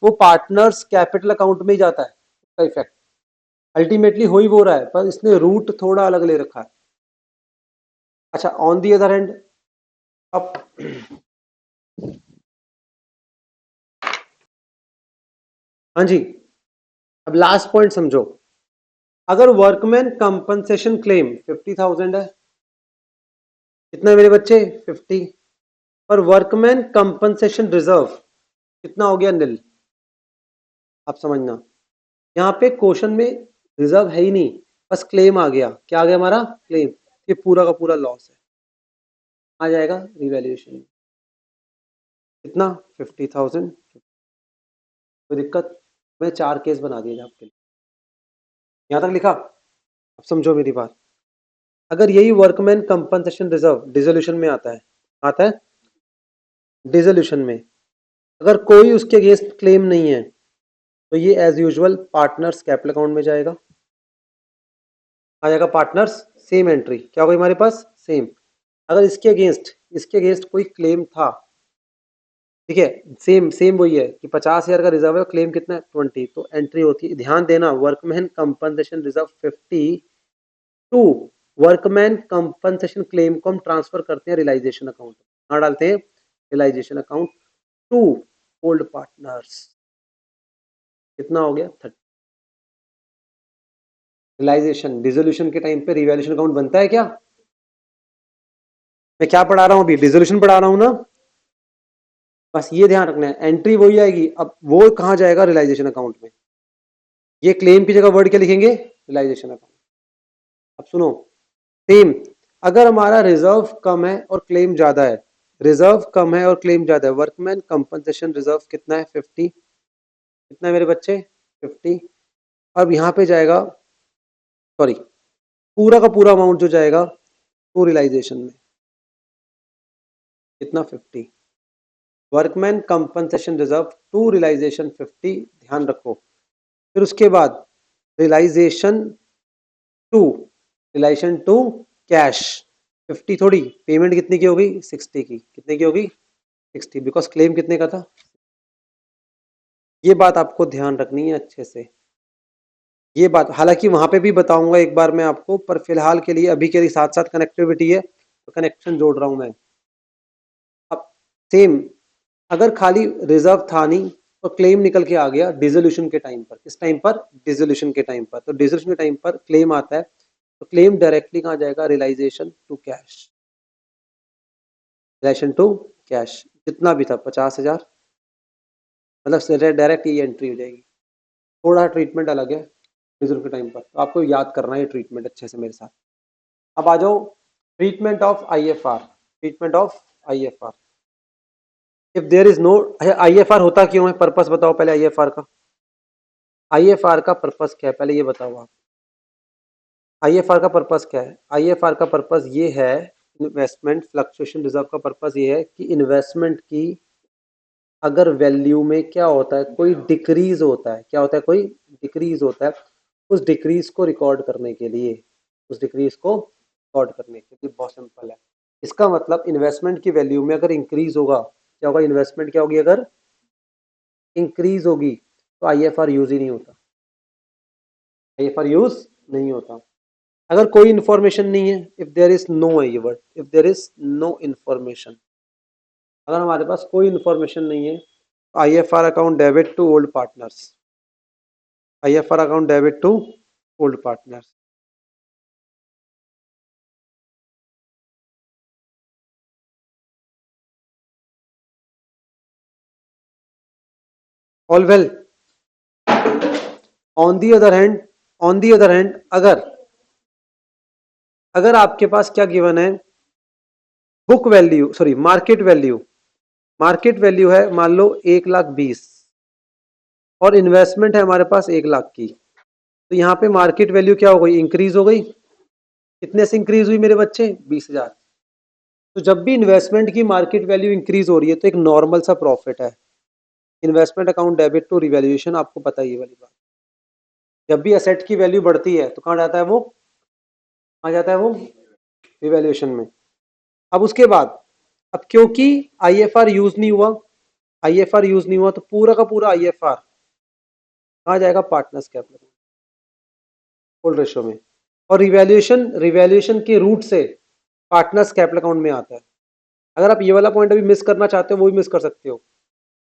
वो पार्टनर्स कैपिटल अकाउंट में ही जाता है, उसका इफेक्ट अल्टीमेटली हो ही वो रहा है, पर इसने रूट थोड़ा अलग ले रखा है। अच्छा, ऑन दी अदर हैंड, अब हाँ जी, अब लास्ट पॉइंट समझो, अगर वर्कमैन कंपनसेशन क्लेम 50,000 है, कितना है मेरे बच्चे, 50, पर वर्कमैन कंपनसेशन रिजर्व कितना हो गया, निल। आप समझना, यहाँ पे क्वेश्चन में रिजर्व है ही नहीं, बस क्लेम आ गया, क्या आ गया हमारा, क्लेम, ये पूरा का पूरा लॉस है, आ जाएगा रिवैल्यूएशन में, कितना, 50,000। कोई दिक्कत, मैं 4 केस बना दिए आपके लिए, यहाँ तक लिखा। अब समझो मेरी बात, अगर यही वर्कमैन कंपनसेशन रिजर्व डिसोल्यूशन में आता है, आता है डिसोल्यूशन में, अगर कोई उसके अगेंस्ट क्लेम नहीं है, तो ये as usual partners capital account में जाएगा, आ जाएगा पार्टनर्स, सेम एंट्री क्या होगी हमारे पास, सेम। अगर इसके अगेंस्ट कोई क्लेम था, ठीक है, सेम सेम वही है कि 50,000 का रिजर्व है, क्लेम कितना है, 20, तो एंट्री होती है, ध्यान देना, workman compensation reserve 50 to workman compensation claim को हम ट्रांसफर करते हैं रियलाइजेशन अकाउंट, कहाँ डालते हैं, realization account to old partners, कितना हो गया, 30। रियलाइजेशन, डिसोल्यूशन के टाइम पे रिवैल्यूएशन अकाउंट बनता है क्या? मैं क्या पढ़ा रहा हूं अभी? डिसोल्यूशन पढ़ा रहा हूं ना। बस ये ध्यान रखना है, एंट्री वही आएगी। अब वो कहां जाएगा? रियलाइजेशन अकाउंट में। ये क्लेम की जगह वर्ड क्या लिखेंगे? Realization account. अब सुनो, सेम, अगर हमारा रिजर्व कम है और क्लेम ज्यादा है, रिजर्व कम है और क्लेम ज्यादा है, वर्कमैन कंपनसेशन रिजर्व कितना है? 50। कितना है मेरे बच्चे? 50। अब यहां पे जाएगा, सॉरी, पूरा का पूरा अमाउंट जो जाएगा टू रियलाइजेशन में, कितना? 50। Workman compensation reserve to realization 50, ध्यान रखो। फिर उसके बाद realization to, relation to cash, 50 थोड़ी, पेमेंट कितने की होगी? 60 की। कितने की होगी? 60, बिकॉज क्लेम कितने का था? ये बात आपको ध्यान रखनी है अच्छे से। ये बात हालांकि वहां पे भी बताऊंगा एक बार मैं आपको, पर फिलहाल के लिए अभी के लिए साथ साथ कनेक्टिविटी है तो कनेक्शन जोड़ रहा हूं मैं। अब सेम, अगर खाली रिजर्व था नहीं तो क्लेम निकल के आ गया डिसोल्यूशन के टाइम पर। किस टाइम पर? डिसोल्यूशन के टाइम पर। तो डिसोल्यूशन के टाइम पर क्लेम आता है, तो क्लेम डायरेक्टली कहां जाएगा? Realization to cash. Relation to cash, जितना भी था 50,000, मतलब डायरेक्ट ये एंट्री हो जाएगी। थोड़ा ट्रीटमेंट अलग है रिजर्व के टाइम पर, तो आपको याद करना है ट्रीटमेंट अच्छे से मेरे साथ। अब आ जाओ treatment of IFR. Treatment of IFR, if there is no, IFR होता क्यों है? पर्पस बताओ पहले आईएफआर का। आईएफआर का पर्पस क्या है पहले ये बताओ आप। आईएफआर का पर्पस क्या है? आईएफआर का पर्पस ये है, इन्वेस्टमेंट फ्लक्चुएशन रिजर्व का पर्पस ये है कि इन्वेस्टमेंट की अगर वैल्यू में क्या होता है, कोई डिक्रीज होता है, क्या होता है? कोई डिक्रीज होता है, उस डिक्रीज को रिकॉर्ड करने के लिए, उस डिक्रीज को रिकॉर्ड करने के लिए, बहुत सिंपल है। इसका मतलब इन्वेस्टमेंट की वैल्यू में अगर इंक्रीज होगा, क्या होगा? इन्वेस्टमेंट क्या होगी? अगर इंक्रीज होगी तो आईएफआर यूज ही नहीं होता, आईएफआर यूज नहीं होता। अगर कोई इंफॉर्मेशन नहीं है, इफ देयर इज नो है ये word, if there is no information, अगर हमारे पास कोई इंफॉर्मेशन नहीं है, IFR account debit to old partners, IFR account debit to old partners. All well. On the other hand, on the other hand, अगर अगर आपके पास क्या गिवन है? Book value, sorry market value, market value है मान लो 1,20,000 और इन्वेस्टमेंट है हमारे पास 1,00,000 की, तो यहाँ पे मार्केट वैल्यू क्या हो गई? इंक्रीज हो गई। कितने से इंक्रीज हुई मेरे बच्चे? 20,000। तो जब भी इन्वेस्टमेंट की मार्केट वैल्यू इंक्रीज हो रही है तो एक नॉर्मल सा प्रॉफिट है। Investment account debit to revaluation, आपको पता ही है वाली बात। जब भी एसेट की वैल्यू बढ़ती है तो कहाँ जाता है वो? कहाँ जाता है वो? रिवैल्यूएशन में। अब उसके बाद, अब क्योंकि आईएफआर यूज नहीं हुआ, आईएफआर यूज नहीं हुआ तो पूरा का पूरा आईएफआर कहाँ जाएगा? पार्टनर्स कैपिटल, फुल रेशो में। और रिवैल्यूएशन, रिवैल्यूएशन के रूट से पार्टनर्स कैपिटल अकाउंट में आता है। अगर आप ये वाला पॉइंट अभी मिस करना चाहते हो वो भी मिस कर सकते हो।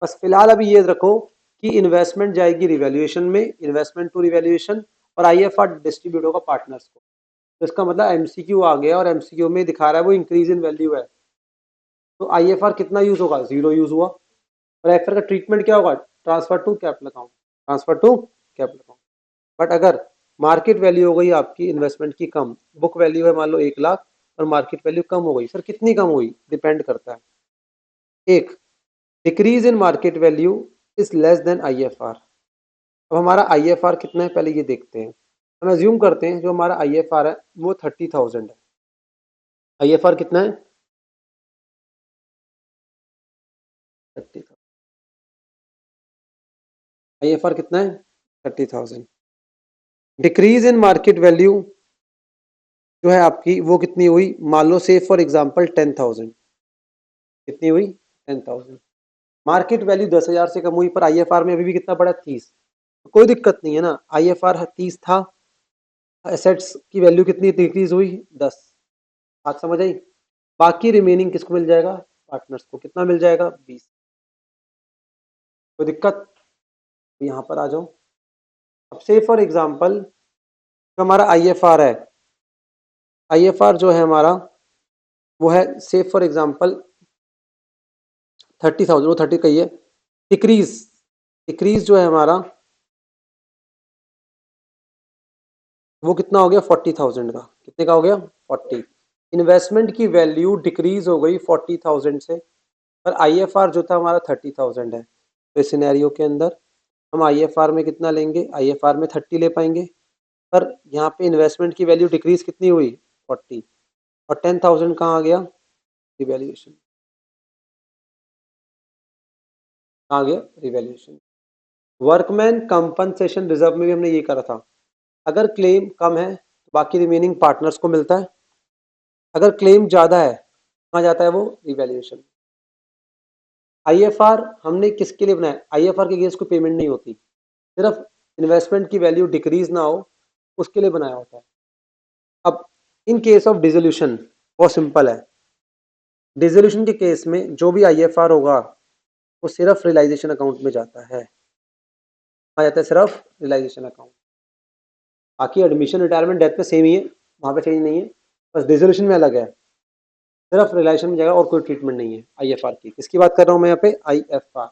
बस फिलहाल अभी ये रखो कि इन्वेस्टमेंट जाएगी रिवैल्यूएशन में, इन्वेस्टमेंट टू रिवैल्यूएशन, और आईएफआर डिस्ट्रीब्यूट होगा पार्टनर्स को। तो इसका मतलब एमसीक्यू आ गया और एमसीक्यू में दिखा रहा है वो इंक्रीज इन वैल्यू है, तो आईएफआर कितना यूज होगा? 0 यूज हुआ। और आईएफआर का ट्रीटमेंट क्या होगा? Transfer to capital account, transfer to capital account. But अगर मार्केट वैल्यू हो गई आपकी इन्वेस्टमेंट की कम, बुक वैल्यू है मान लो 1,00,000 और मार्केट वैल्यू कम हो गई, सर कितनी कम हुई? डिपेंड करता है। एक, decrease in market value is less than IFR. अब हमारा आईएफआर कितना है पहले ये देखते हैं। हम एज्यूम करते हैं जो हमारा आईएफआर है वो 30,000 है। आईएफआर कितना है? 30,000। आईएफआर कितना है? 30,000। डिक्रीज इन मार्केट वैल्यू जो है आपकी वो कितनी हुई? मान लो से फॉर एग्जांपल 10,000। कितनी हुई? 10,000। मार्केट वैल्यू 10,000 से कम हुई पर आईएफआर में अभी भी कितना पड़ा? 30। कोई दिक्कत नहीं है ना, आईएफआर 30 था, एसेट्स की वैल्यू कितनी डिक्रीज हुई? 10। बात समझ आई? बाकी रिमेनिंग किसको मिल जाएगा? पार्टनर्स को। कितना मिल जाएगा? 20। कोई दिक्कत? यहाँ पर आ जाओ। अब से फॉर एग्जांपल तो हमारा IFR है, IFR जो है हमारा वो है से फॉर एग्जांपल 30,000, वो 30 कही है। डिक्रीज, डिक्रीज जो है हमारा वो कितना हो गया 40,000 का, कितने का हो गया 40। इन्वेस्टमेंट की वैल्यू डिक्रीज हो गई 40,000 से, पर IFR जो था हमारा 30,000 है। तो इस सिनेरियो के अंदर हम IFR में कितना लेंगे, IFR में 30 ले पाएंगे, पर यहाँ पे इन्वेस्टमेंट की वैल्यू डिक्रीज कितनी हुई 40, और 10,000 कहाँ आ गया, रिवैल्यूएशन कहाँ गया, रिवैल्यूएशन। वर्कमैन कंपनसेशन रिजर्व में भी हमने ये करा था, अगर क्लेम कम है तो बाकी रिमेनिंग पार्टनर्स को मिलता है, अगर क्लेम ज्यादा है कहाँ जाता है वो, रिवैल्यूएशन। IFR हमने किसके लिए बनाया, IFR के अगेंस्ट कोई पेमेंट नहीं होती, सिर्फ इन्वेस्टमेंट की वैल्यू डिक्रीज ना हो उसके लिए बनाया होता है। अब इन केस ऑफ डिसोल्यूशन बहुत सिंपल है, डिसोल्यूशन के केस में जो भी IFR होगा वो सिर्फ रियलाइजेशन अकाउंट में जाता है, आ जाता है सिर्फ रियलाइजेशन अकाउंट। बाकी एडमिशन रिटायरमेंट डेथ पे सेम ही है, वहां पे चेंज नहीं है, बस डिसोल्यूशन में अलग है, सिर्फ रियलाइजेशन में जाएगा और कोई ट्रीटमेंट नहीं है IFR की। किसकी बात कर रहा हूं मैं यहाँ पे, IFR।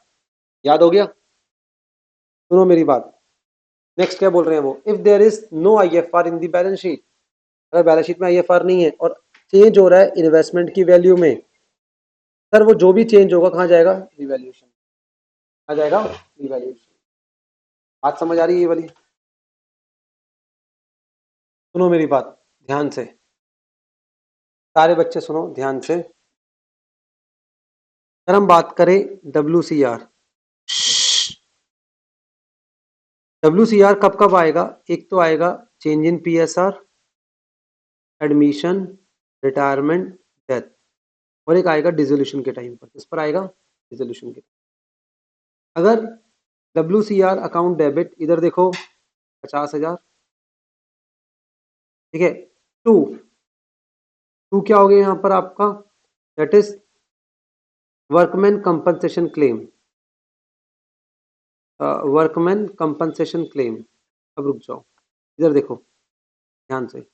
याद हो गया, सुनो मेरी बात। नेक्स्ट क्या बोल रहे हैं वो, if there is no IFR in the balance sheet, अगर बैलेंस शीट में IFR नहीं है और चेंज हो रहा है इन्वेस्टमेंट की वैल्यू में, सर वो जो भी चेंज होगा कहाँ जाएगा, रिवैल्यूएशन, कहाँ जाएगा, रिवैल्यूएशन। बात समझ आ रही है ये वाली, सुनो मेरी बात ध्यान से, सारे बच्चे सुनो ध्यान से। अगर हम बात करें WCR, WCR कब कब आएगा, एक तो आएगा change in PSR, admission, retirement, death, और एक आएगा डिसोल्यूशन के टाइम पर। किस पर आएगा, डिसोल्यूशन के। अगर WCR अकाउंट डेबिट, इधर देखो 50,000, ठीक है, टू टू क्या हो गया यहाँ पर आपका, that is workman compensation claim, workman compensation claim. अब रुक जाओ, इधर देखो ध्यान से,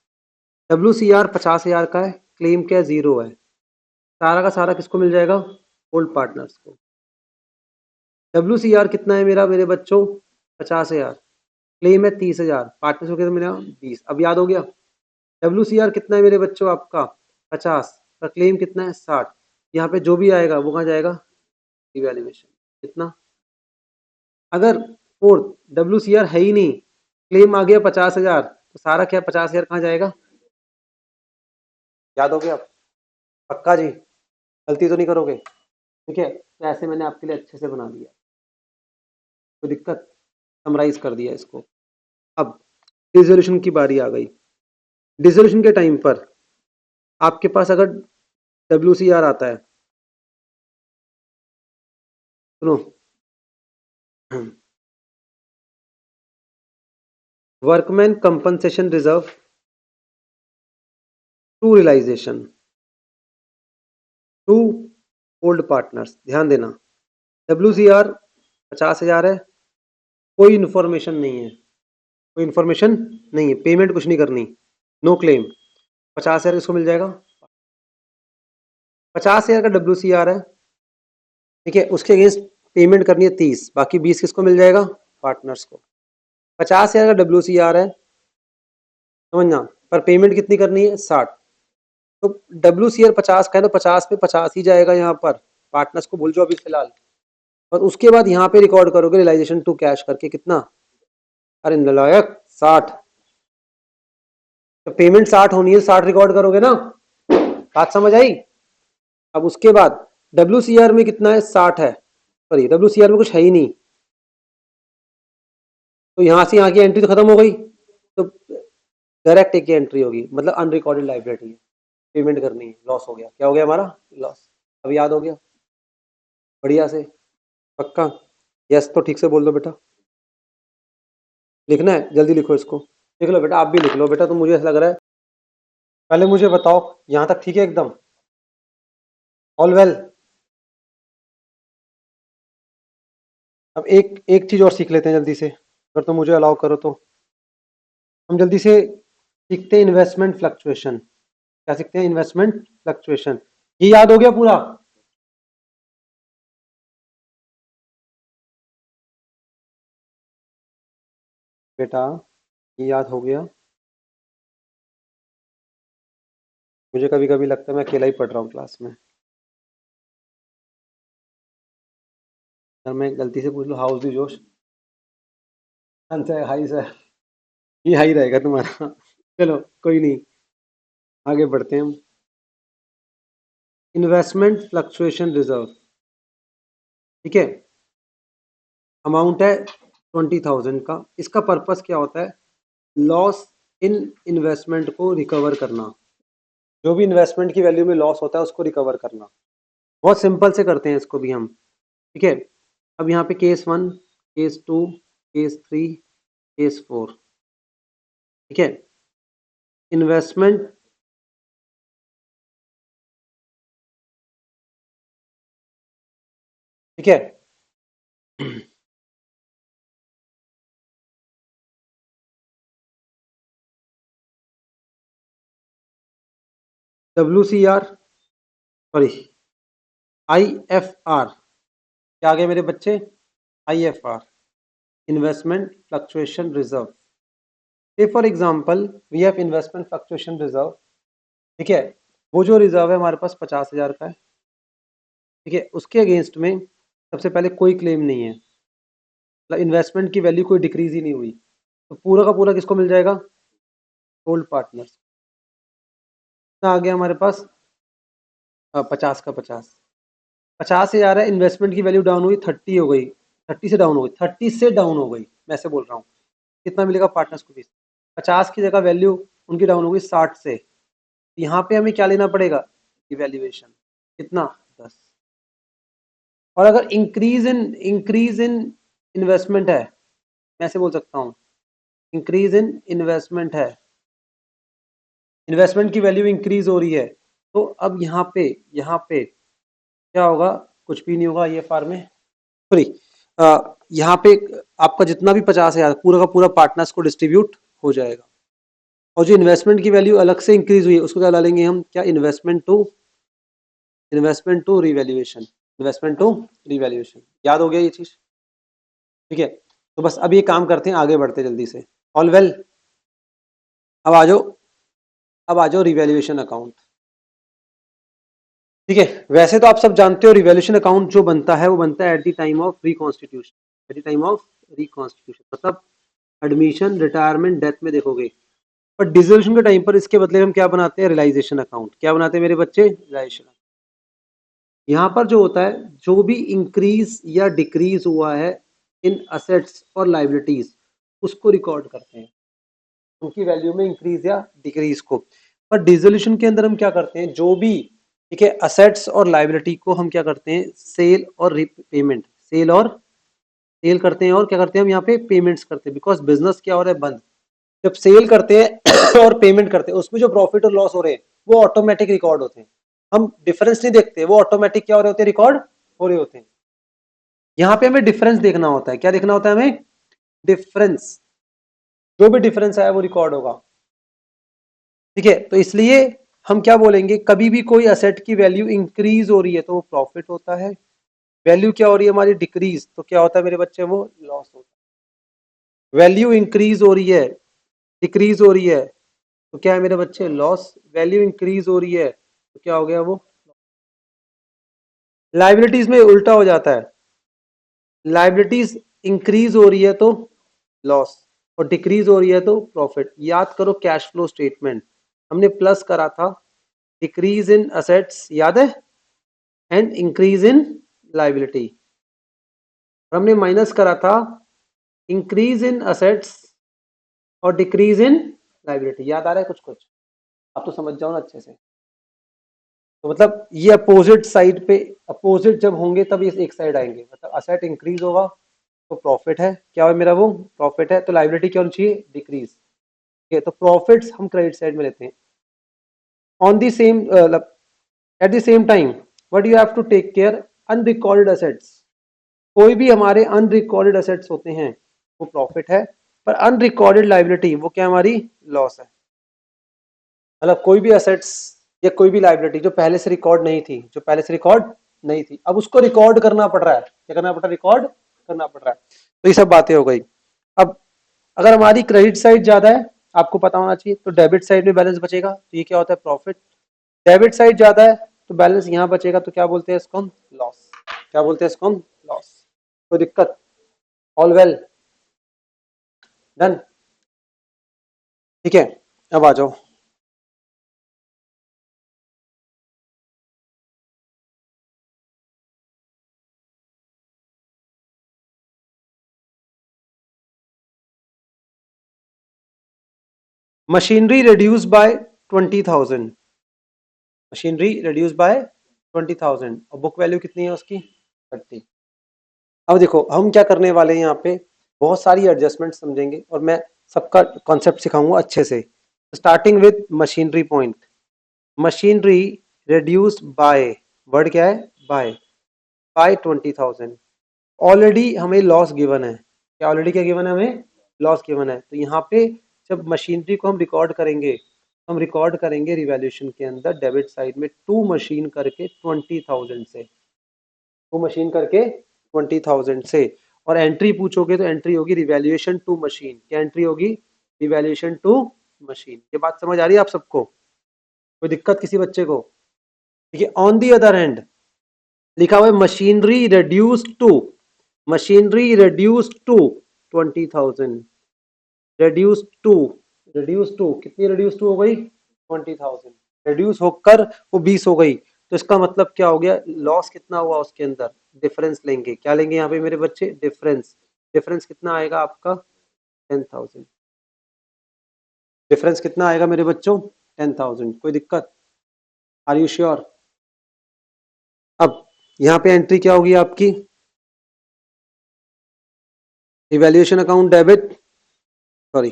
WCR 50,000 का है, क्लेम क्या है, 0 है, सारा का सारा किसको मिल जाएगा, ओल्ड पार्टनर्स को। WCR कितना है मेरा मेरे बच्चों, 50,000, क्लेम है 30,000, पार्टनर्स को कितना मिलेगा 20। अब याद हो गया, WCR कितना है मेरे बच्चों आपका 50 का, क्लेम कितना है 60, यहाँ पे जो भी आएगा वो कहाँ जाएगा, इवैल्यूएशन। कितना, अगर फोर्थ WCR है ही नहीं, क्लेम आ गया 50,000, तो सारा क्या 50,000 कहाँ जाएगा, याद हो गया, पक्का जी, गलती तो नहीं करोगे, ठीक है। तो ऐसे मैंने आपके लिए अच्छे से बना दिया, कोई दिक्कत, समराइज कर दिया इसको। अब डिसोल्यूशन की बारी आ गई, डिसोल्यूशन के टाइम पर आपके पास अगर WCR आता है, सुनो, workman compensation reserve to realization to old partners, ध्यान देना, WCR 50,000 है, कोई इन्फॉर्मेशन नहीं है, कोई इन्फॉर्मेशन नहीं है, पेमेंट कुछ नहीं करनी, नो क्लेम, 50,000 किसको मिल जाएगा, 50,000 का WCR है, ठीक है, उसके अगेंस्ट पेमेंट करनी है 30, बाकी 20 किसको मिल जाएगा, पार्टनर्स को। 50,000 का WCR है, समझना, पर पेमेंट कितनी करनी है 60, तो WCR 50 का है तो 50 पे 50 ही जाएगा, यहाँ पर पार्टनर्स को भूल जाओ अभी फिलहाल, और उसके बाद यहाँ पे रिकॉर्ड करोगे रियलाइजेशन टू कैश करके, कितना, अरे नालायक 60, तो पेमेंट 60 होनी है, 60 रिकॉर्ड करोगे ना, बात समझ आई। अब उसके बाद WCR में कितना है 60 है, सॉरी WCR में कुछ है ही नहीं, तो यहाँ से यहाँ की एंट्री तो खत्म हो गई, तो डायरेक्ट एक की एंट्री होगी, मतलब अनरिकॉर्डेड लाइबिलिटी है, पेमेंट करनी है, लॉस हो गया, क्या हो गया हमारा, लॉस। अब याद हो गया बढ़िया से, पक्का, यस तो ठीक से बोल दो बेटा, लिखना है जल्दी लिखो इसको, लिख लो बेटा, आप भी लिख लो बेटा, तो मुझे ऐसा लग रहा है, पहले मुझे बताओ यहाँ तक ठीक है एकदम, ऑल वेल। अब एक एक चीज और सीख लेते हैं जल्दी से, अगर तो मुझे अलाउ करो तो हम जल्दी से सीखते हैं इन्वेस्टमेंट फ्लक्चुएशन। क्या सीखते हैं? Investment fluctuation. ये याद हो गया पूरा? बेटा ये याद हो गया? मुझे कभी कभी लगता है मैं अकेला ही पढ़ रहा हूँ क्लास में। अगर मैं गलती से पूछ लूँ हाउस दी जोश, आंसर हाई सर। ये हाई रहेगा तुम्हारा। चलो कोई नहीं, आगे बढ़ते हैं हम। इन्वेस्टमेंट फ्लक्चुएशन रिजर्व, ठीक है, अमाउंट है 20,000 का। इसका पर्पस क्या होता है? लॉस इन इन्वेस्टमेंट को रिकवर करना। जो भी इन्वेस्टमेंट की वैल्यू में लॉस होता है उसको रिकवर करना। बहुत सिंपल से करते हैं इसको भी हम, ठीक है। अब यहाँ पे केस 1, केस 2, केस 3, केस 4, ठीक है। इन्वेस्टमेंट, ठीक है। WCR, सॉरी, IFR, क्या आ गए मेरे बच्चे? IFR, investment fluctuation reserve. से for example we have investment fluctuation reserve, ठीक है। वो जो रिजर्व है हमारे पास 50,000 का है, ठीक है। उसके अगेंस्ट में सबसे पहले कोई क्लेम नहीं है, मतलब इन्वेस्टमेंट की वैल्यू कोई डिक्रीज ही नहीं हुई, तो पूरा का पूरा किसको मिल जाएगा? Hold partners. आ गया हमारे पास 50 का 50, 50,000 है, इन्वेस्टमेंट की वैल्यू डाउन हुई 30 हो गई, 30 से डाउन हो गई, 30 से डाउन हो गई, मैं ऐसे बोल रहा हूँ। कितना मिलेगा पार्टनर्स को? 20। 50 की जगह वैल्यू उनकी डाउन हो गई 60 से, यहाँ पे हमें क्या लेना पड़ेगा? इवैल्यूएशन। कितना? 10। और अगर इंक्रीज इन इन्वेस्टमेंट है, मैं ऐसे बोल सकता हूँ, इंक्रीज इन इन्वेस्टमेंट है, इन्वेस्टमेंट की वैल्यू इंक्रीज हो रही है, तो अब यहाँ पे क्या होगा? कुछ भी नहीं होगा ये फार में, सॉरी, यहाँ पे आपका जितना भी 50,000 पूरा का पूरा पार्टनर्स को डिस्ट्रीब्यूट हो जाएगा। और जो इन्वेस्टमेंट की वैल्यू अलग से इंक्रीज हुई है उसको क्या डालेंगे हम? क्या? Investment to revaluation, investment to revaluation. याद हो गया ये चीज? ठीक है, तो बस अब ये काम करते हैं, आगे बढ़ते हैं जल्दी से। ऑल वेल, अब आ जाओ, अब आ जाओ रिवैल्यूएशन अकाउंट, ठीक है। वैसे तो आप सब जानते हो रिवैल्यूएशन अकाउंट जो बनता है वो बनता है at the time of reconstitution, at the time of reconstitution, मतलब एडमिशन, रिटायरमेंट, डेथ में देखोगे। पर डिसोल्यूशन के टाइम पर इसके बदले हम क्या बनाते हैं? Realization account. क्या बनाते हैं मेरे बच्चे? रियलाइजेशन। यहाँ पर जो होता है, जो भी इंक्रीज या डिक्रीज हुआ है इन असेट्स और लाइबिलिटीज, उसको रिकॉर्ड करते हैं, उनकी वैल्यू में इंक्रीज या डिक्रीज को। पर डिसोल्यूशन के अंदर हम क्या करते हैं? जो भी, ठीक है, असेट्स और लाइबिलिटी को हम क्या करते हैं? सेल और रीपेमेंट, सेल करते हैं और क्या करते हैं? हम यहाँ पे पेमेंट्स करते हैं, बिकॉज बिजनेस क्या हो रहा है? बंद। जब सेल करते हैं और पेमेंट करते हैं, उसमें जो प्रॉफिट और लॉस हो रहे हैं वो ऑटोमेटिक रिकॉर्ड होते हैं, हम डिफरेंस नहीं देखते, वो ऑटोमेटिक क्या हो रहे होते हैं? रिकॉर्ड हो रहे होते हैं। यहाँ पे हमें डिफरेंस देखना होता है। क्या देखना होता है हमें? डिफरेंस। जो भी डिफरेंस आया वो रिकॉर्ड होगा, ठीक है। तो इसलिए हम क्या बोलेंगे? कभी भी कोई असेट की वैल्यू इंक्रीज हो रही है तो वो प्रॉफिट होता है, वैल्यू क्या हो रही है हमारी? डिक्रीज, तो क्या होता है मेरे बच्चे? वो लॉस होता है। वैल्यू इंक्रीज हो रही है, डिक्रीज हो रही है, तो क्या है मेरे बच्चे? लॉस। वैल्यू इंक्रीज हो रही है तो क्या हो गया? वो। लाइबिलिटीज में उल्टा हो जाता है, लाइबिलिटीज इंक्रीज हो रही है तो लॉस, और डिक्रीज हो रही है तो प्रॉफिट। याद करो कैश फ्लो स्टेटमेंट, हमने प्लस करा था डिक्रीज इन असेट्स, याद है, एंड इंक्रीज इन लाइबिलिटी, और हमने माइनस करा था इंक्रीज इन असेट्स और डिक्रीज इन लाइबिलिटी। याद आ रहा है कुछ कुछ? आप तो समझ जाओ ना अच्छे से। तो मतलब ये अपोजिट साइड पे, अपोजिट जब होंगे तब ये एक साइड आएंगे, मतलब असेट इंक्रीज होगा तो प्रॉफिट है, क्या है मेरा? वो प्रॉफिट है। तो लाइबिलिटी क्या होनी चाहिए? डिक्रीज, ठीक है। तो प्रॉफिट्स हम क्रेडिट साइड में लेते हैं। On the same, at the same time what you have to take care, unrecorded assets, कोई भी हमारे अनरिकॉर्डेड असेट्स होते हैं वो प्रॉफिट है, पर अनरिकॉर्डेड लाइबिलिटी वो क्या? हमारी लॉस है। मतलब कोई भी असेट्स या कोई भी लाइबिलिटी जो पहले से रिकॉर्ड नहीं थी, जो पहले से रिकॉर्ड नहीं थी, अब उसको रिकॉर्ड करना पड़ रहा है। क्या करना पड़ रहा है? रिकॉर्ड करना पड़ रहा है। तो ये सब बातें हो गई। अब अगर हमारी क्रेडिट साइड ज्यादा है, आपको पता होना चाहिए, तो डेबिट साइड में बैलेंस बचेगा, तो ये क्या होता है? प्रॉफिट। डेबिट साइड ज्यादा है तो बैलेंस यहाँ बचेगा, तो क्या बोलते हैं इसको हम? लॉस। क्या बोलते हैं इसको हम? लॉस। कोई दिक्कत? All well? डन? ठीक है, अब आ जाओ। Machinery reduce by 20,000। Machinery reduce by 20,000 और बुक वैल्यू कितनी है उसकी? 30। अब देखो हम क्या करने वाले हैं यहाँ पे, बहुत सारी एडजस्टमेंट समझेंगे और मैं सबका कॉन्सेप्ट सिखाऊंगा अच्छे से। Starting with machinery point. Machinery reduced by, word क्या है? बाय 20,000। ऑलरेडी हमें लॉस गिवन है। क्या ऑलरेडी क्या गिवन है हमें? लॉस गिवन है। तो यहाँ पे जब मशीनरी को हम रिकॉर्ड करेंगे, हम रिकॉर्ड करेंगे रिवैल्यूएशन के अंदर डेबिट साइड में टू मशीन करके 20,000 से, टू मशीन करके 20,000 से। और एंट्री पूछोगे तो एंट्री होगी रिवैल्यूएशन टू मशीन। क्या एंट्री होगी? Revaluation to machine. ये बात समझ आ रही है आप सबको? कोई दिक्कत किसी बच्चे को? ठीक है। ऑन दी अदर हैंड लिखा हुआ है machinery reduce to, machinery reduce to 20,000। Reduce to, reduce to कितनी रिड्यूस टू हो गई? 20,000। रिड्यूस होकर वो 20 हो गई, तो इसका मतलब क्या हो गया? लॉस कितना हुआ उसके अंदर? डिफरेंस लेंगे। क्या लेंगे यहाँ पे मेरे बच्चे? डिफरेंस। डिफरेंस कितना आएगा आपका? 10,000। डिफरेंस कितना आएगा मेरे बच्चों? 10,000। कोई दिक्कत? Are you sure? अब यहाँ पे एंट्री क्या होगी आपकी? Evaluation account debit, sorry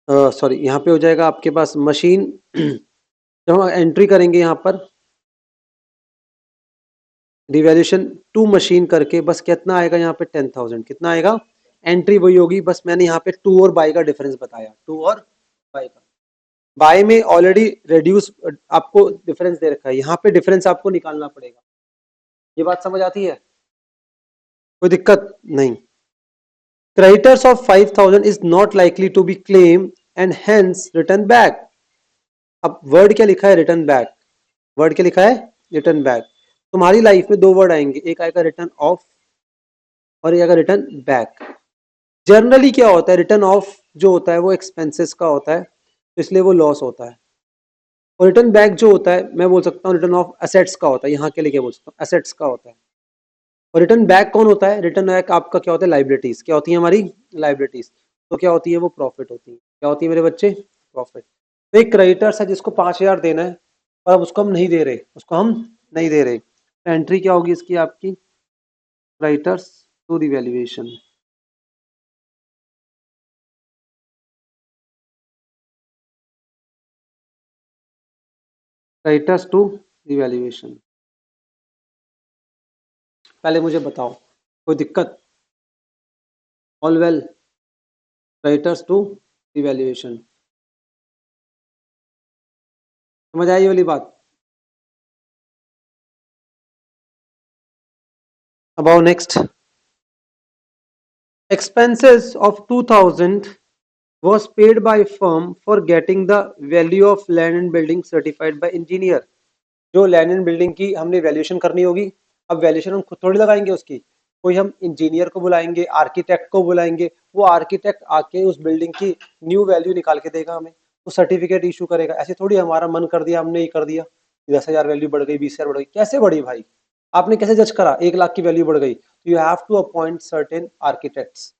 sorry, यहाँ पे हो जाएगा आपके पास मशीन जब हम एंट्री करेंगे यहाँ पर रिवैल्यूएशन टू मशीन करके, बस कितना आएगा यहाँ पे? 10,000। कितना आएगा? एंट्री वही होगी, बस मैंने यहाँ पे टू और बाई का डिफरेंस बताया, टू और बाई का। बाय में ऑलरेडी रिड्यूस आपको डिफरेंस दे रखा है, यहाँ पे डिफरेंस आपको निकालना पड़ेगा। ये बात समझ आती है? कोई दिक्कत नहीं? Creditors of 5,000 is not likely to be claim and hence return back. अब वर्ड क्या लिखा है? Return back. वर्ड क्या लिखा है? Return back. तुम्हारी लाइफ में दो वर्ड आएंगे, एक आएगा रिटर्न ऑफ और एक आएगा रिटर्न बैक। जनरली क्या होता है? रिटर्न ऑफ जो होता है वो एक्सपेंसेस का होता है, तो इसलिए वो लॉस होता है। और रिटर्न बैक जो होता है, मैं बोल सकता हूँ रिटर्न ऑफ एसेट्स का होता है, यहाँ के लिए क्या बोल सकता हूँ? एसेट्स का होता है। और रिटर्न बैक कौन होता है? रिटर्न बैक आपका क्या होता है? लाइबिलिटीज। क्या होती है हमारी? लाइबिलिटीज। तो क्या होती है वो? प्रॉफिट होती है। क्या होती है मेरे बच्चे? प्रॉफिट। तो एक क्रेडिटर्स है जिसको 5,000 देना है और अब उसको हम नहीं दे रहे, उसको हम नहीं दे रहे, तो एंट्री क्या होगी इसकी आपकी? Creditors to revaluation. Creditors to revaluation. पहले मुझे बताओ, कोई दिक्कत? All well? क्रेडिटर्स टू रिवैल्यूएशन। समझ आई ये वाली बात? अबाउ next. Expenses of 2,000 was paid by firm for getting the value of land and building certified by engineer। जो लैंड एंड बिल्डिंग की हमने वैल्यूएशन करनी होगी, अब वैल्यूएशन हम खुद थोड़ी लगाएंगे उसकी, कोई हम इंजीनियर को बुलाएंगे, आर्किटेक्ट को बुलाएंगे, वो आर्किटेक्ट आके उस बिल्डिंग की न्यू वैल्यू निकाल के देगा हमें, वो सर्टिफिकेट इशू करेगा। ऐसे थोड़ी हमारा मन कर दिया हमने ये कर दिया, 10,000 वैल्यू बढ़ गई, 20,000 बढ़ गई, कैसे बढ़ी भाई? आपने कैसे जज करा 1 लाख की वैल्यू बढ़ गई? तो you have to appoint certain architects.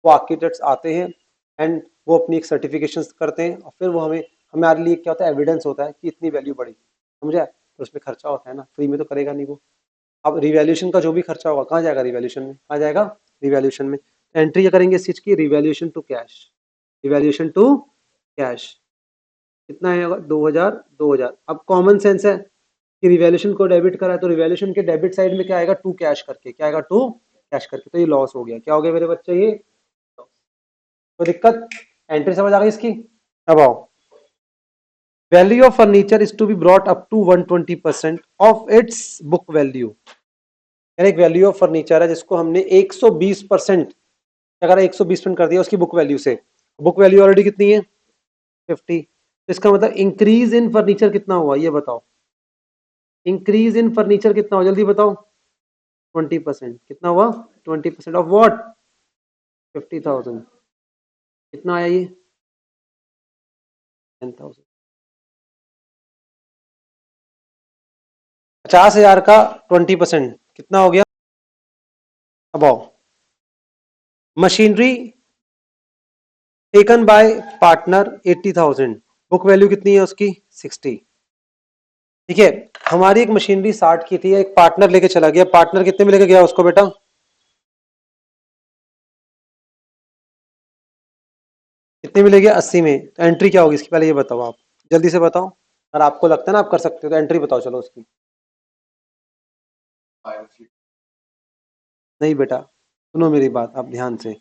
वो आर्किटेक्ट्स आते हैं एंड वो अपनी एक सर्टिफिकेशन करते हैं और फिर वो हमें, हमारे लिए क्या होता है? एविडेंस होता है कि इतनी वैल्यू बढ़ी। समझा? तो उसमें खर्चा होता है ना, फ्री में तो करेगा नहीं वो। अब रिवैल्यूएशन का जो भी खर्चा होगा कहाँ जाएगा? रिवैल्यूएशन में। कहाँ जाएगा? रिवैल्यूएशन में। एंट्री क्या करेंगे इस चीज की? Revaluation to cash. Revaluation to cash कितना आएगा? 2,000, 2,000। अब कॉमन सेंस है कि रिवैल्यूएशन को डेबिट करा है, तो रिवैल्यूएशन के डेबिट साइड में क्या आएगा? टू कैश करके। क्या आएगा? टू कैश करके। तो ये लॉस हो गया। क्या हो गया मेरे बच्चे? ये loss। कोई दिक्कत? एंट्री समझ आ गई इसकी? अब आओ, value of furniture is to be brought up to 120% of its book value. यानी एक वैल्यू ऑफ फर्नीचर है जिसको हमने 120%, अगर 120% कर दिया उसकी बुक वैल्यू से, बुक वैल्यू ऑलरेडी कितनी है 50, तो इसका मतलब इंक्रीज इन फर्नीचर कितना हुआ ये बताओ, इंक्रीज इन फर्नीचर कितना हुआ जल्दी बताओ? 20%। कितना हुआ? 20% ऑफ व्हाट? 50,000। कितना आया ये? 10,000। 50,000 का 20% कितना हो गया? अब आओ, machinery taken by partner 80,000, book value कितनी है उसकी 60। ठीक है, हमारी एक मशीनरी 60 की थी, एक पार्टनर लेके चला गया, पार्टनर कितने में लेके गया उसको बेटा? कितने में ले गया? 80 में। तो एंट्री क्या होगी इसकी पहले ये बताओ आप, जल्दी से बताओ, अगर आपको लगता है ना आप कर सकते हो तो एंट्री बताओ चलो उसकी। नहीं बेटा, सुनो मेरी बात आप ध्यान से,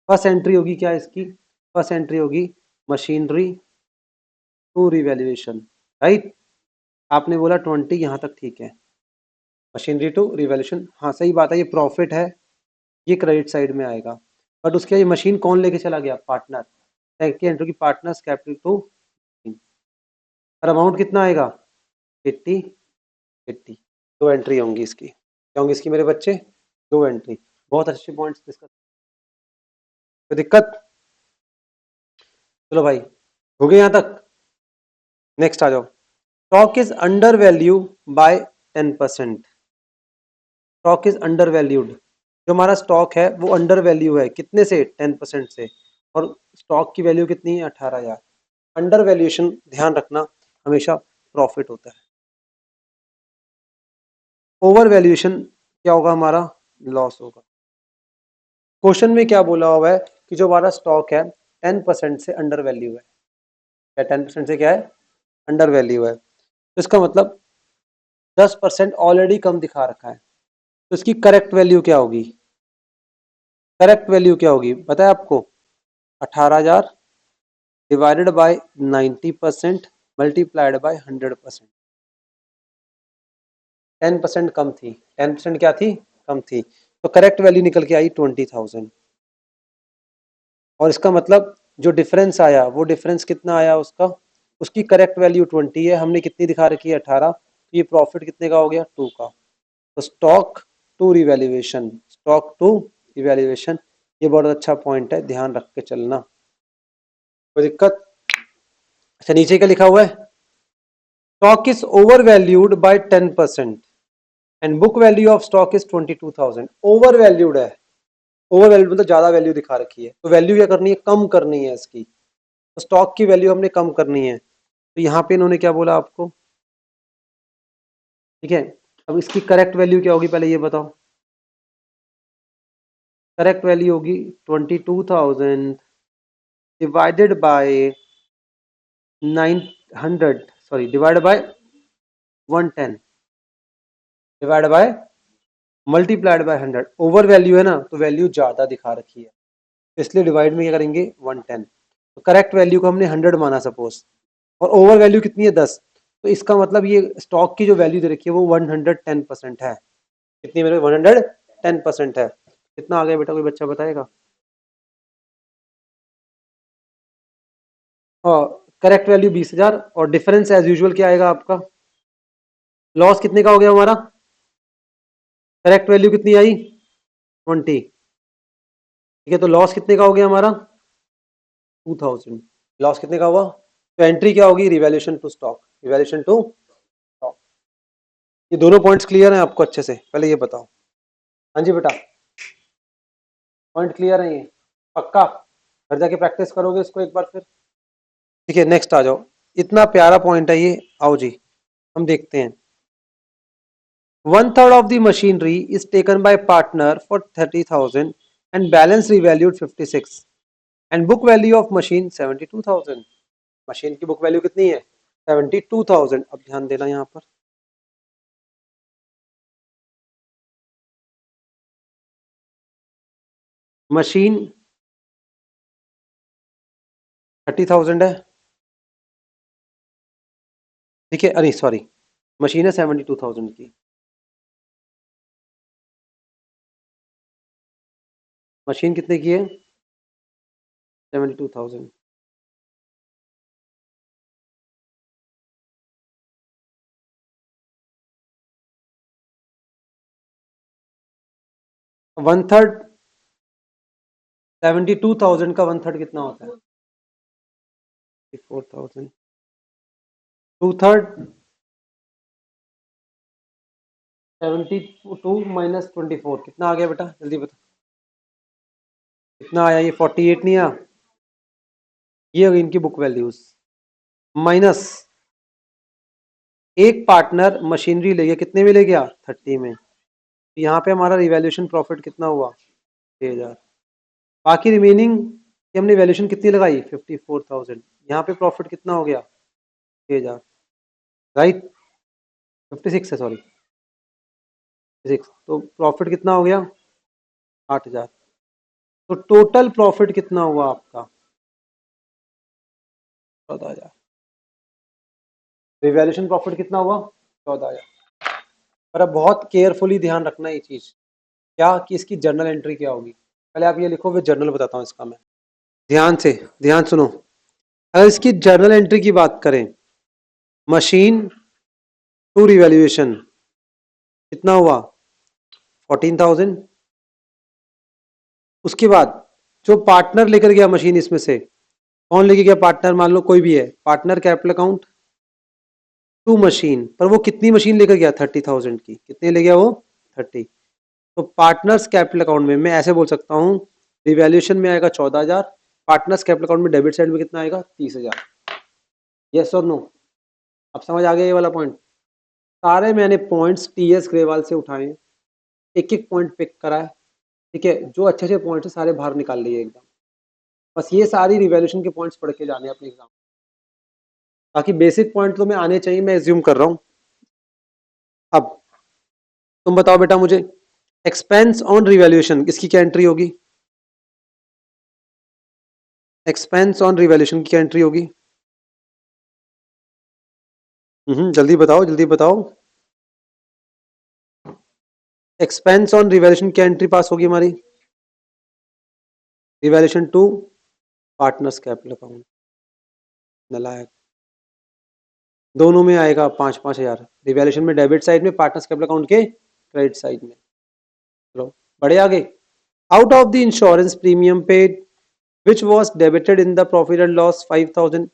फर्स्ट एंट्री होगी क्या इसकी? फर्स्ट एंट्री होगी मशीनरी टू रिवैल्यूएशन, राइट? आपने बोला 20, यहां तक ठीक है, मशीनरी टू रिवैल्यूएशन, हाँ सही बात है, ये प्रॉफिट है, ये क्रेडिट साइड में आएगा, बट उसके ये मशीन कौन लेके चला गया? पार्टनर। सेकंड एंट्री की पार्टनर्स कैपिटल टू, और अमाउंट कितना आएगा 80, 80। दो एंट्री होंगी इसकी, क्या होंगी इसकी मेरे बच्चे? दो एंट्री। बहुत अच्छे पॉइंट्स डिस्कस, कोई दिक्कत? चलो भाई, हो गए यहां तक? नेक्स्ट आ जाओ, stock is under value by 10%। Stock is under valued, जो हमारा स्टॉक है वो अंडर वैल्यू है, कितने से? 10% से, और स्टॉक की वैल्यू कितनी है? 18,000। अंडर वैल्यूएशन ध्यान रखना हमेशा प्रॉफिट होता है, ओवर वैल्यूएशन क्या होगा हमारा? लॉस होगा। क्वेश्चन में क्या बोला हुआ है कि जो हमारा स्टॉक है 10% से अंडर वैल्यू है, या 10% से क्या है? अंडर वैल्यू है, तो इसका मतलब 10% ऑलरेडी कम दिखा रखा है, तो इसकी करेक्ट वैल्यू क्या होगी? करेक्ट वैल्यू क्या होगी पता है आपको? 18,000 डिवाइडेड बाय 90% मल्टीप्लाइड बाय 100%। 10% कम थी, 10% क्या थी? कम थी, तो करेक्ट वैल्यू निकल के आई 20,000, और इसका मतलब जो डिफरेंस आया वो डिफरेंस कितना आया उसका? उसकी करेक्ट वैल्यू 20 है, हमने कितनी दिखा रखी है? 18, तो ये प्रॉफिट कितने का हो गया? 2 का। तो stock to revaluation, stock to revaluation, ये बहुत अच्छा पॉइंट है, ध्यान रख के चलना, कोई दिक्कत? अच्छा नीचे क्या लिखा हुआ है? Stock is over valued bye 10% and book value of stock is 22,000। Over valued है, ओवर वैल्यूड मतलब ज्यादा वैल्यू दिखा रखी है, तो वैल्यू क्या करनी है? कम करनी है इसकी, तो स्टॉक की वैल्यू हमने कम करनी है, तो यहाँ पे इन्होंने क्या बोला आपको? ठीक है, अब इसकी करेक्ट वैल्यू क्या होगी पहले ये बताओ? करेक्ट वैल्यू होगी 22,000 divided by 900, sorry divide by 110 divide by multiplied by 100। Over value है ना, तो वैल्यू ज्यादा दिखा रखी है, तो इसलिए डिवाइड में क्या करेंगे? 110। तो करेक्ट वैल्यू को हमने 100 माना सपोज, और ओवर वैल्यू कितनी है 10, तो इसका मतलब ये स्टॉक की जो वैल्यू दे रखी है वो 110% है। कितनी मेरे? 110% है। कितना आ गया बेटा, कोई बच्चा बताएगा? और करेक्ट वैल्यू 20,000, और डिफरेंस एज यूजुअल क्या आएगा आपका? लॉस कितने का हो गया हमारा? करेक्ट वैल्यू कितनी आई? 20। ठीक है, तो लॉस कितने का हो गया हमारा? 2,000। लॉस कितने का हुआ? तो एंट्री क्या होगी? Revaluation to stock, revaluation to stock. ये दोनों पॉइंट्स क्लियर हैं आपको अच्छे से? पहले ये बताओ। हाँ जी बेटा, पॉइंट क्लियर है ये? पक्का? घर जाके प्रैक्टिस करोगे इसको एक बार फिर? ठीक है, नेक्स्ट आ जाओ, इतना प्यारा पॉइंट है ये, आओ जी हम देखते हैं। 1/3 of the machinery is taken by partner for 30,000 and balance revalued 56 and book value of machine 72,000। Machine की बुक वैल्यू कितनी है? 72,000। अब ध्यान देना यहाँ पर, मशीन 30,000 है, ठीक है, अरे सॉरी, मशीन है 72,000 की, मशीन कितने की है? 72,000। 1/3, 72,000 का 1/3 कितना होता है? 4,000। 2/3, 72 माइनस 24 कितना आ गया बेटा, जल्दी बता, कितना आया? ये 48 नहीं आया, ये होगी इनकी बुक वैल्यूज, माइनस एक पार्टनर मशीनरी ले गया, कितने में ले गया? 30 में। यहाँ पे हमारा रिवैल्यूएशन प्रॉफिट कितना हुआ? 6,000। बाकी रिमेनिंग की हमने वैल्यूएशन कितनी लगाई? 54,000। यहाँ पे प्रॉफिट कितना हो गया? 6,000, राइट? 56 है, सॉरी, 6। तो प्रॉफिट कितना हो गया? 8,000। तो टोटल प्रॉफिट कितना हुआ आपका? 14,000। रिवैल्यूएशन प्रॉफिट कितना हुआ? 14,000। पर अब बहुत केयरफुली ध्यान रखना ये चीज, क्या कि इसकी जर्नल एंट्री क्या होगी। पहले आप ये लिखो, फिर जर्नल बताता हूँ इसका मैं। ध्यान से, ध्यान सुनो। अगर इसकी जर्नल एंट्री की बात करें, मशीन टू रिवैल्यूएशन कितना हुआ? 14,000। उसके बाद जो पार्टनर लेकर गया मशीन, इसमें से कौन लेके गया पार्टनर? मान लो कोई भी है partner, capital account to machine, पर वो कितनी मशीन लेकर गया? 30,000 की। कितने ले गया वो? 30। तो पार्टनर्स कैपिटल अकाउंट में मैं ऐसे बोल सकता हूँ, रिवैल्यूएशन में आएगा 14,000, पार्टनर्स कैपिटल अकाउंट में डेबिट साइड में कितना आएगा? 30,000। यस और नो? अब समझ आ गया ये वाला पॉइंट? सारे मैंने पॉइंट्स टीएस ग्रेवाल से उठाए, एक एक पॉइंट पिक करा है, ठीक है, जो अच्छे अच्छे पॉइंट्स है सारे बाहर निकाल लिए एकदम। बस ये सारी रिवैल्यूएशन के पॉइंट्स पढ़ के जाने अपने एग्जाम। बाकी बेसिक पॉइंट तो मैं आने चाहिए, मैं एज्यूम कर रहा हूँ। अब तुम बताओ बेटा मुझे, एक्सपेंस ऑन रिवैल्यूएशन इसकी क्या एंट्री होगी? एक्सपेंस ऑन रिवैल्यूएशन की क्या एंट्री होगी? जल्दी बताओ, जल्दी बताओ। एक्सपेंस ऑन रिवैल्यूएशन क्या एंट्री पास होगी हमारी? Revaluation to partners capital account. नलायक, दोनों में आएगा 5-5 हजार, रिवैल्यूएशन में डेबिट साइड में, पार्टनर्स कैपिटल अकाउंट के क्रेडिट साइड में। चलो बढ़े आगे। Out of the insurance premium paid which was debited in the profit and loss 5,000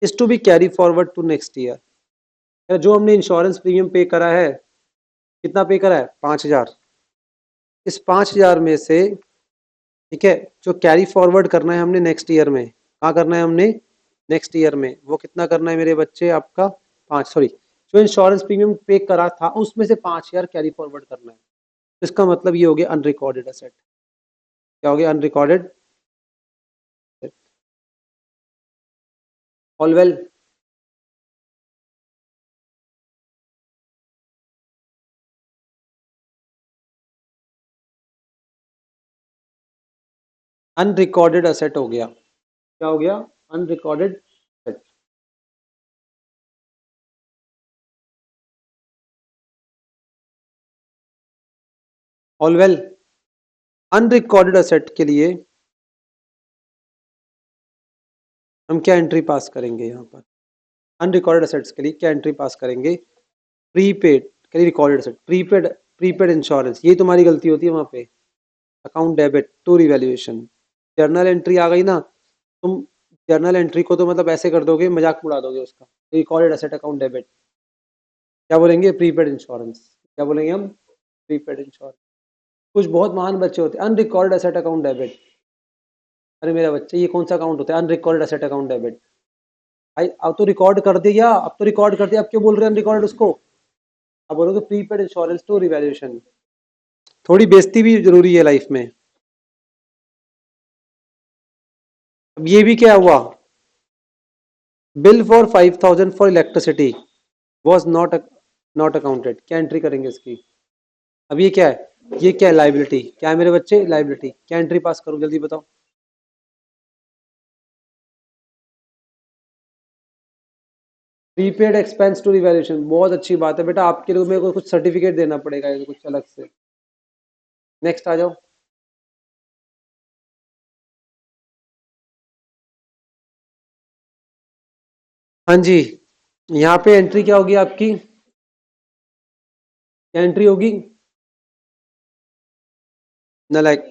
is to be carry forward to next year। जो हमने इंश्योरेंस प्रीमियम पे करा है, कितना पे करा है? 5,000। इस 5,000 में से, ठीक है, जो कैरी फॉरवर्ड करना है हमने नेक्स्ट ईयर में, कहाँ करना है हमने? नेक्स्ट ईयर में। वो कितना करना है मेरे बच्चे आपका? 5, सॉरी, जो इंश्योरेंस प्रीमियम पे करा था उसमें से 5,000 कैरी फॉरवर्ड करना है। इसका मतलब ये हो गया अनरिकॉर्डेड एसेट। क्या हो गया? Unrecorded. All well? Unrecorded asset हो गया। क्या हो गया? Unrecorded asset. All well? Unrecorded asset के लिए हम क्या एंट्री पास करेंगे यहाँ पर? अनरिकॉर्डेड एसेट्स के लिए क्या एंट्री पास करेंगे? प्रीपेड, कहीं recorded asset, prepaid, prepaid insurance, ये तुम्हारी गलती होती है वहाँ पे। Account debit to revaluation, journal entry आ गई ना, तुम जर्नल एंट्री को तो मतलब ऐसे कर दोगे, मजाक उड़ा दोगे उसका। रिकॉर्डेड एसेट अकाउंट डेबिट, क्या बोलेंगे? Prepaid insurance. क्या बोलेंगे हम? Prepaid insurance. कुछ बहुत महान बच्चे होते हैं, अनरिकॉर्डेड एसेट अकाउंट डेबिट। अरे मेरा बच्चे, ये कौन सा अकाउंट होता है अनरिकॉर्डेड एसेट अकाउंट डेबिट? भाई अब तो रिकॉर्ड कर दिया, अब तो रिकॉर्ड कर दिया, अब क्यों बोल रहे हैं अनरिकॉर्डेड उसको? अब बोलोगे प्रीपेड इंश्योरेंस टू रिवैल्यूएशन। थोड़ी बेइज्जती भी जरूरी है लाइफ में। अब ये भी क्या हुआ? Bill for 5,000 for electricity was not accounted, क्या एंट्री करेंगे इसकी? अब ये क्या है? ये क्या है? लाइबिलिटी। क्या है मेरे बच्चे? लाइबिलिटी। क्या एंट्री पास करूं, जल्दी बताओ। प्रीपेड एक्सपेंस टू रिवैल्यूएशन, बहुत अच्छी बात है बेटा, आपके लिए मेरे को कुछ सर्टिफिकेट देना पड़ेगा ये कुछ अलग से। नेक्स्ट आ जाओ। हाँ जी, यहाँ पे एंट्री क्या होगी आपकी, क्या एंट्री होगी, नालायक।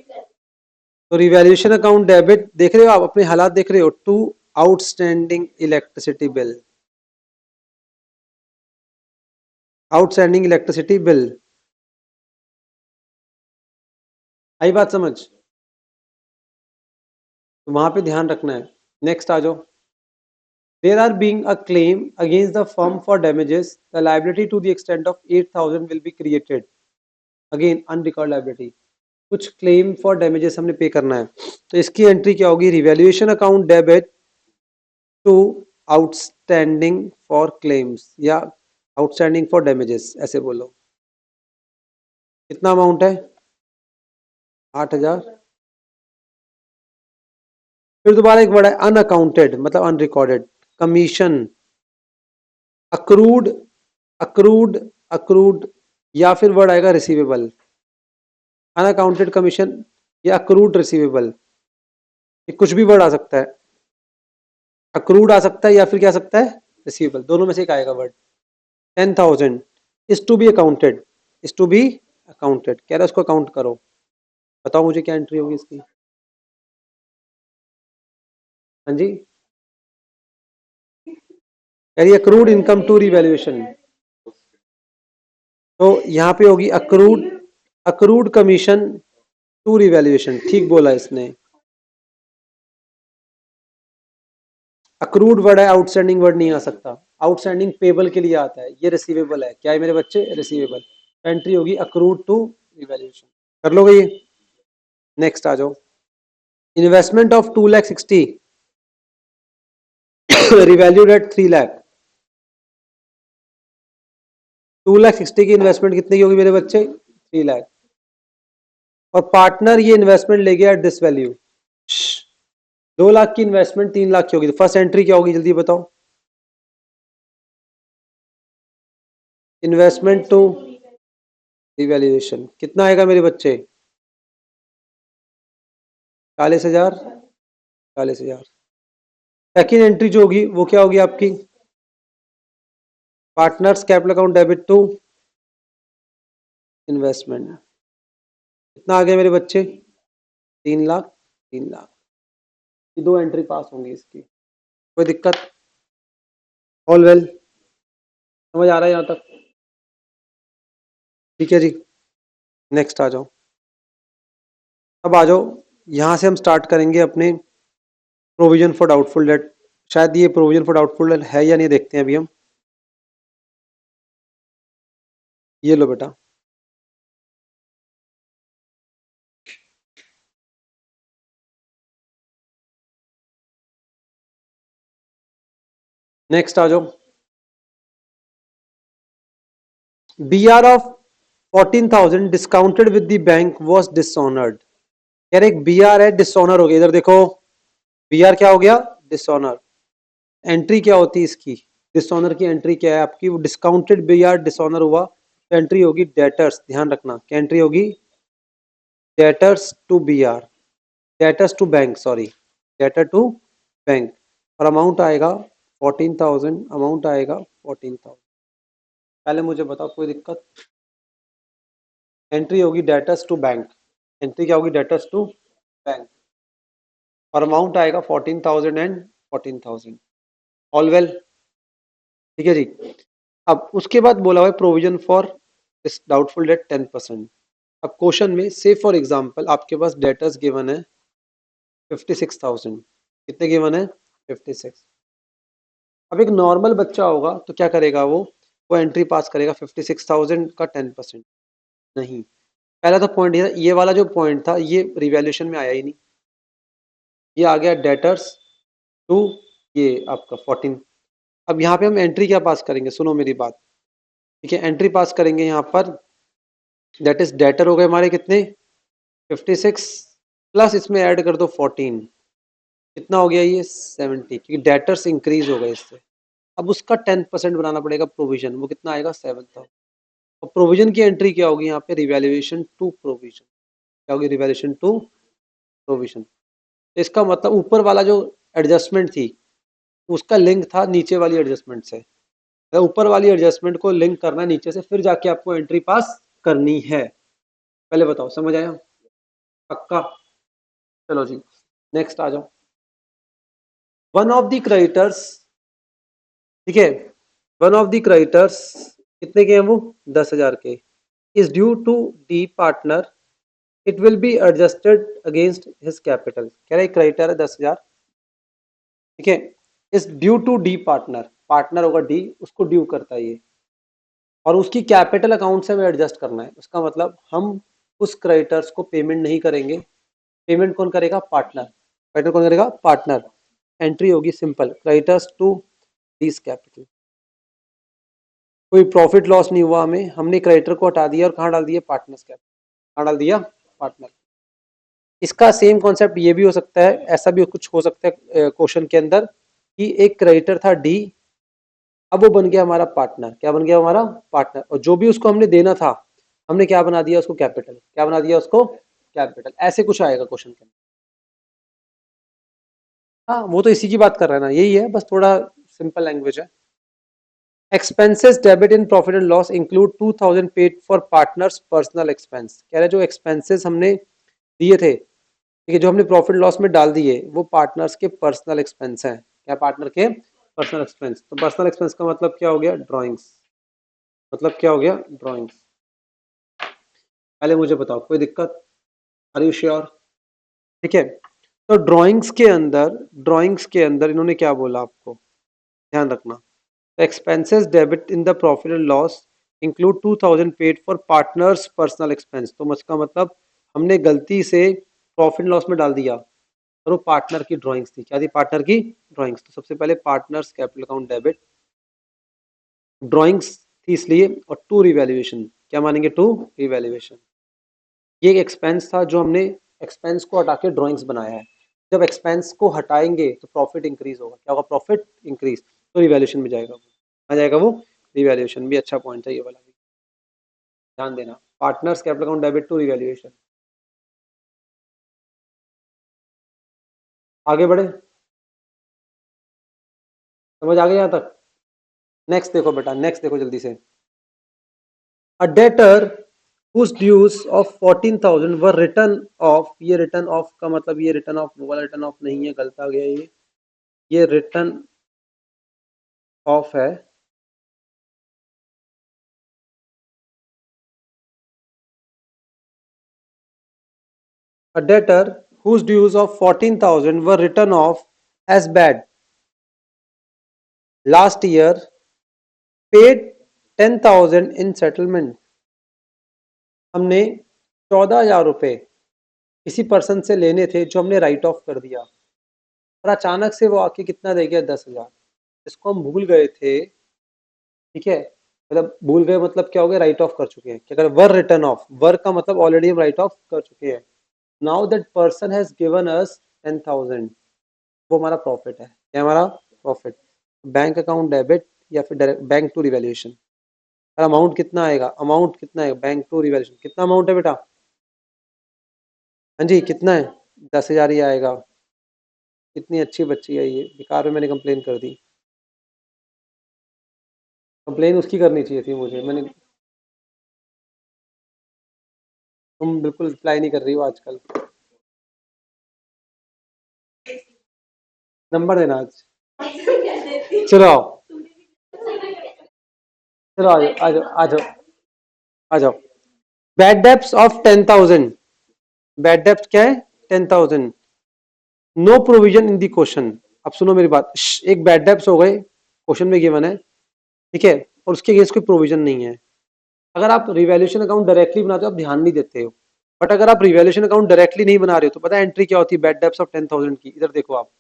तो रिवैल्यूएशन अकाउंट डेबिट, देख रहे हो आप अपने हालात देख रहे हो, to outstanding electricity bill, outstanding electricity bill, आई बात समझ, तो वहां पे ध्यान रखना है। नेक्स्ट आ जाओ। There are being a claim against the firm for damages, the liability to the extent of 8,000 will be created, again unrecorded liability, कुछ क्लेम फॉर डैमेजेस हमने पे करना है, तो इसकी एंट्री क्या होगी, revaluation account debit to outstanding for claims या outstanding for damages, ऐसे बोलो। कितना अमाउंट है, 8,000। फिर दोबारा एक वर्ड है अनअकाउंटेड, मतलब unrecorded, commission, accrued, accrued, accrued, या फिर वर्ड आएगा रिसीवेबल, अनअकाउंटेड कमीशन या अक्रूड रिसीवेबल, ये कुछ भी वर्ड आ सकता है, अक्रूड आ सकता है या फिर क्या आ सकता है, रिसीवेबल, दोनों में से एक आएगा word. 10,000 is to be accounted, is to be accounted, कह रहा है उसको अकाउंट करो, बताओ मुझे क्या एंट्री होगी इसकी। हाँ जी, कह रही अक्रूड इनकम टू रिवैल्यूएशन, तो यहाँ पे होगी accrued, accrued commission to revaluation, ठीक बोला इसने। अक्रूड वर्ड है, आउटस्टैंडिंग वर्ड नहीं आ सकता, आउटस्टैंडिंग पेबल के लिए आता है, ये रिसीवेबल है, क्या है मेरे बच्चे, रिसीवेबल, एंट्री होगी अक्रूड टू रिवैल्यूएशन, कर लोगे ये। नेक्स्ट आ जाओ। इन्वेस्टमेंट ऑफ 2,60,000 रिवैल्यूड एट 3,00,000, 2,60,000 की इन्वेस्टमेंट कितने की होगी मेरे बच्चे, 3,00,000, और पार्टनर ये इन्वेस्टमेंट ले गया एट दिस वैल्यू, 2,00,000 की इन्वेस्टमेंट 3,00,000 की होगी, तो फर्स्ट एंट्री क्या होगी जल्दी बताओ, इन्वेस्टमेंट टू रिवैल्यूएशन, कितना आएगा मेरे बच्चे, 40,000, 40,000। सेकेंड एंट्री जो होगी वो क्या होगी आपकी, partners capital account debit to investment, कितना आ गया मेरे बच्चे, 3,00,000, 3,00,000, ये दो एंट्री पास होंगी इसकी, कोई दिक्कत, ऑल वेल, समझ आ रहा है यहाँ तक, ठीक है जी। नेक्स्ट आ जाओ, अब आ जाओ, यहाँ से हम स्टार्ट करेंगे अपने प्रोविजन फॉर डाउटफुल डेट, शायद ये प्रोविजन फॉर डाउटफुल डेट है या नहीं, देखते हैं अभी हम, ये लो बेटा, नेक्स्ट आ जाओ। BR of 14,000 discounted with the bank was dishonoured, यार एक BR है, डिसऑनर हो गया, इधर देखो BR क्या हो गया, डिसऑनर, एंट्री क्या होती है इसकी, डिसऑनर की एंट्री क्या है आपकी, वो डिस्काउंटेड BR डिसऑनर हुआ, तो एंट्री होगी डेटर्स, ध्यान रखना क्या एंट्री होगी, debtors to BR, debtors to bank, sorry, debtor to bank, और अमाउंट आएगा 14,000, अमाउंट आएगा 14,000, पहले मुझे बताओ कोई दिक्कत, एंट्री होगी डेटर्स टू बैंक, एंट्री क्या होगी, डेटर्स टू बैंक, और अमाउंट आएगा 14,000 एंड 14,000, ऑल वेल, ठीक है जी। अब उसके बाद बोला हुआ है provision for this doubtful debt 10%, अब क्वेश्चन में से फॉर एग्जांपल आपके पास डेटर्स गिवन है 56,000, कितने गिवन है, 56, अब एक नॉर्मल बच्चा होगा तो क्या करेगा वो एंट्री पास करेगा 56,000 का 10%, नहीं, पहला तो पॉइंट ये वाला जो पॉइंट था ये रिवैल्यूएशन में आया ही नहीं, ये आ गया डेटर्स टू, ये आपका 14, अब यहाँ पे हम एंट्री क्या पास करेंगे, सुनो मेरी बात, ठीक है, एंट्री पास करेंगे यहाँ पर, दैट इज डेटर हो गए हमारे कितने, 56, प्लस इसमें ऐड कर दो 14, कितना हो गया ये 70, क्योंकि डेटर्स इंक्रीज हो गए इससे, अब उसका 10% बनाना पड़ेगा प्रोविजन, वो कितना आएगा 7,000। और प्रोविजन की एंट्री क्या होगी यहाँ पे, रिवैल्यूएशन टू प्रोविजन, क्या होगी, रिवैल्यूएशन टू प्रोविजन। इसका मतलब ऊपर वाला जो एडजस्टमेंट थी उसका लिंक था नीचे वाली एडजस्टमेंट से, तो ऊपर वाली एडजस्टमेंट को लिंक करना है नीचे से, फिर जाके आपको एंट्री पास करनी है। पहले बताओ समझ आया, पक्का? चलो जी, नेक्स्ट आ जाओ। वन ऑफ द क्रेडिटर्स, ठीक है, वन ऑफ द क्रेडिटर्स कितने के हैं वो, 10,000 के, is due to the partner, it will be adjusted against his capital. कह रहे क्रेडिटर है 10,000, ठीक है, is due to the partner, partner होगा डी, उसको ड्यू करता है ये, और उसकी कैपिटल अकाउंट से हमें एडजस्ट करना है। उसका मतलब हम उस क्रेडिटर्स को पेमेंट नहीं करेंगे, पेमेंट कौन करेगा, पार्टनर। क्रेडिटर कौन करेगा, पार्टनर। एंट्री होगी simple, creditors to D's capital. कोई प्रॉफिट लॉस नहीं हुआ हमें, हमने क्रेडिटर को हटा दिया और कहाँ डाल दिया, पार्टनर्स कैपिटल, कहाँ डाल दिया, पार्टनर। इसका सेम कॉन्सेप्ट ये भी हो सकता है, ऐसा भी कुछ हो सकता है क्वेश्चन के अंदर, कि एक क्रेडिटर था डी, अब वो बन गया हमारा पार्टनर। क्या बन गया हमारा, पार्टनर। और जो भी उसको हमने देना था, हमने क्या बना दिया उसको, कैपिटल। क्या बना दिया उसको, कैपिटल। ऐसे कुछ आएगा क्वेश्चन के अंदर। हाँ वो तो इसी की बात कर रहे हैं ना, यही है, बस थोड़ा सिंपल लैंग्वेज है। Expenses debit in profit and loss include 2,000 paid for partners personal expense. कह रहे जो एक्सपेंसेस हमने दिए थे, ठीक है, जो हमने प्रॉफिट लॉस में डाल दिए, वो पार्टनर्स के पर्सनल एक्सपेंस हैं। क्या, पार्टनर के पर्सनल एक्सपेंस। तो पर्सनल एक्सपेंस का मतलब क्या हो गया, ड्राइंग्स। मतलब क्या हो गया, ड्राइंग्स। पहले मुझे बताओ कोई दिक्कत, आर यू श्योर? ठीक है, तो ड्राइंग्स के अंदर इन्होंने क्या बोला आपको, ध्यान रखना। Expenses debit in the profit and loss include 2,000 paid for partners personal expense. तो इसका मतलब हमने गलती से प्रॉफिट लॉस में डाल दिया और वो पार्टनर की ड्राइंग्स थी। क्या थी, पार्टनर की ड्राइंग्स। तो सबसे पहले partners capital account debit, drawings थी इसलिए, और टू रिवैल्यूएशन। क्या मानेंगे, टू रिवैल्यूएशन। ये एक एक्सपेंस था जो हमने एक्सपेंस को हटा के ड्राइंग्स बनाया है। जब एक्सपेंस को हटाएंगे तो प्रॉफिट इंक्रीज होगा। क्या होगा, प्रॉफिट इंक्रीज, तो रिवैल्यूएशन में जाएगा वो, आ जाएगा वो रिवैल्यूएशन। भी अच्छा पॉइंट है ये वाला भी, ध्यान देना। Partners capital account debit to revaluation. आगे बढ़े, समझ आ गया यहाँ तक? नेक्स्ट देखो बेटा, नेक्स्ट देखो जल्दी से। अ debtor whose dues of 14,000 were written off। ये रिटर्न ऑफ का मतलब, ये रिटर्न ऑफ वाला रिटर्न ऑफ नहीं है, गलत आ गया ये रिटर्न ऑफ है। A debtor whose dues of 14,000 were written off as bad last year paid 10,000 in settlement। हमने 14,000 रुपए किसी पर्सन से लेने थे जो हमने राइट ऑफ कर दिया, और अचानक से वो आके कितना दे गया, 10,000। इसको हम भूल गए थे, ठीक है, मतलब भूल गए मतलब क्या हो गया, राइट ऑफ कर चुके हैं। क्या कर, वर रिटर्न ऑफ, वर का मतलब ऑलरेडी हम राइट ऑफ कर चुके हैं। Now that person has given us 10,000, वो हमारा प्रॉफिट है। क्या हमारा प्रॉफिट, बैंक अकाउंट डेबिट या फिर बैंक टू रिवैल्यूएशन। और अमाउंट कितना आएगा, अमाउंट कितना है, बैंक टू रिवैल्यूएशन कितना अमाउंट है बेटा, हाँ जी कितना है, 10,000 ही आएगा। कितनी अच्छी बच्ची है ये, बेकार में मैंने कंप्लेन कर दी। कंप्लेन उसकी करनी चाहिए थी मुझे, मैंने, तुम बिल्कुल रिप्लाई नहीं कर रही हो आजकल। नंबर देना आज, चलो आओ, चलो आ जाओ आ जाओ आ जाओ आ जाओ। बैड डेप्स ऑफ 10,000, बैड डेप्ट क्या है, 10,000। No provision in the question. अब सुनो मेरी बात, एक बैड डेप्स हो गए, क्वेश्चन में गिवन है, ठीक है, और उसके अगेंस्ट कोई प्रोविजन नहीं है। अगर आप रिवैल्यूएशन अकाउंट डायरेक्टली बनाते हो आप ध्यान नहीं देते हो, बट अगर आप रिवैल्यूएशन अकाउंट डायरेक्टली नहीं बना रहे हो तो पता है एंट्री क्या होती है, बैड डेप्स ऑफ 10,000 की। इधर देखो आप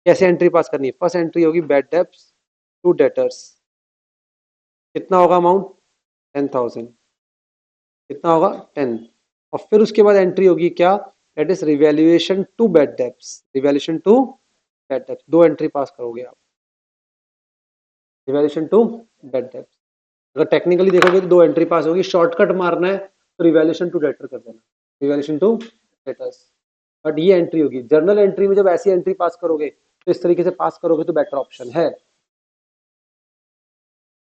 कैसे एंट्री पास करनी है। फर्स्ट एंट्री होगी बैड डेप्स टू डेटर्स, कितना होगा अमाउंट, 10,000, कितना होगा 10। और फिर उसके बाद एंट्री होगी क्या, that is revaluation to bad debts, revaluation to bad debts. दो एंट्री पास करोगे आप। रिवैल्यूएशन टू डेट डेब्ट। अगर टेक्निकली देखोगे तो दो एंट्री पास होगी, शॉर्टकट मारना है तो रिवैल्यूएशन टू डेटर कर देना, रिवैल्यूएशन टू डेटर्स। बट ये एंट्री होगी जर्नल एंट्री में, जब ऐसी एंट्री पास करोगे तो इस तरीके से पास करोगे तो बेटर ऑप्शन है।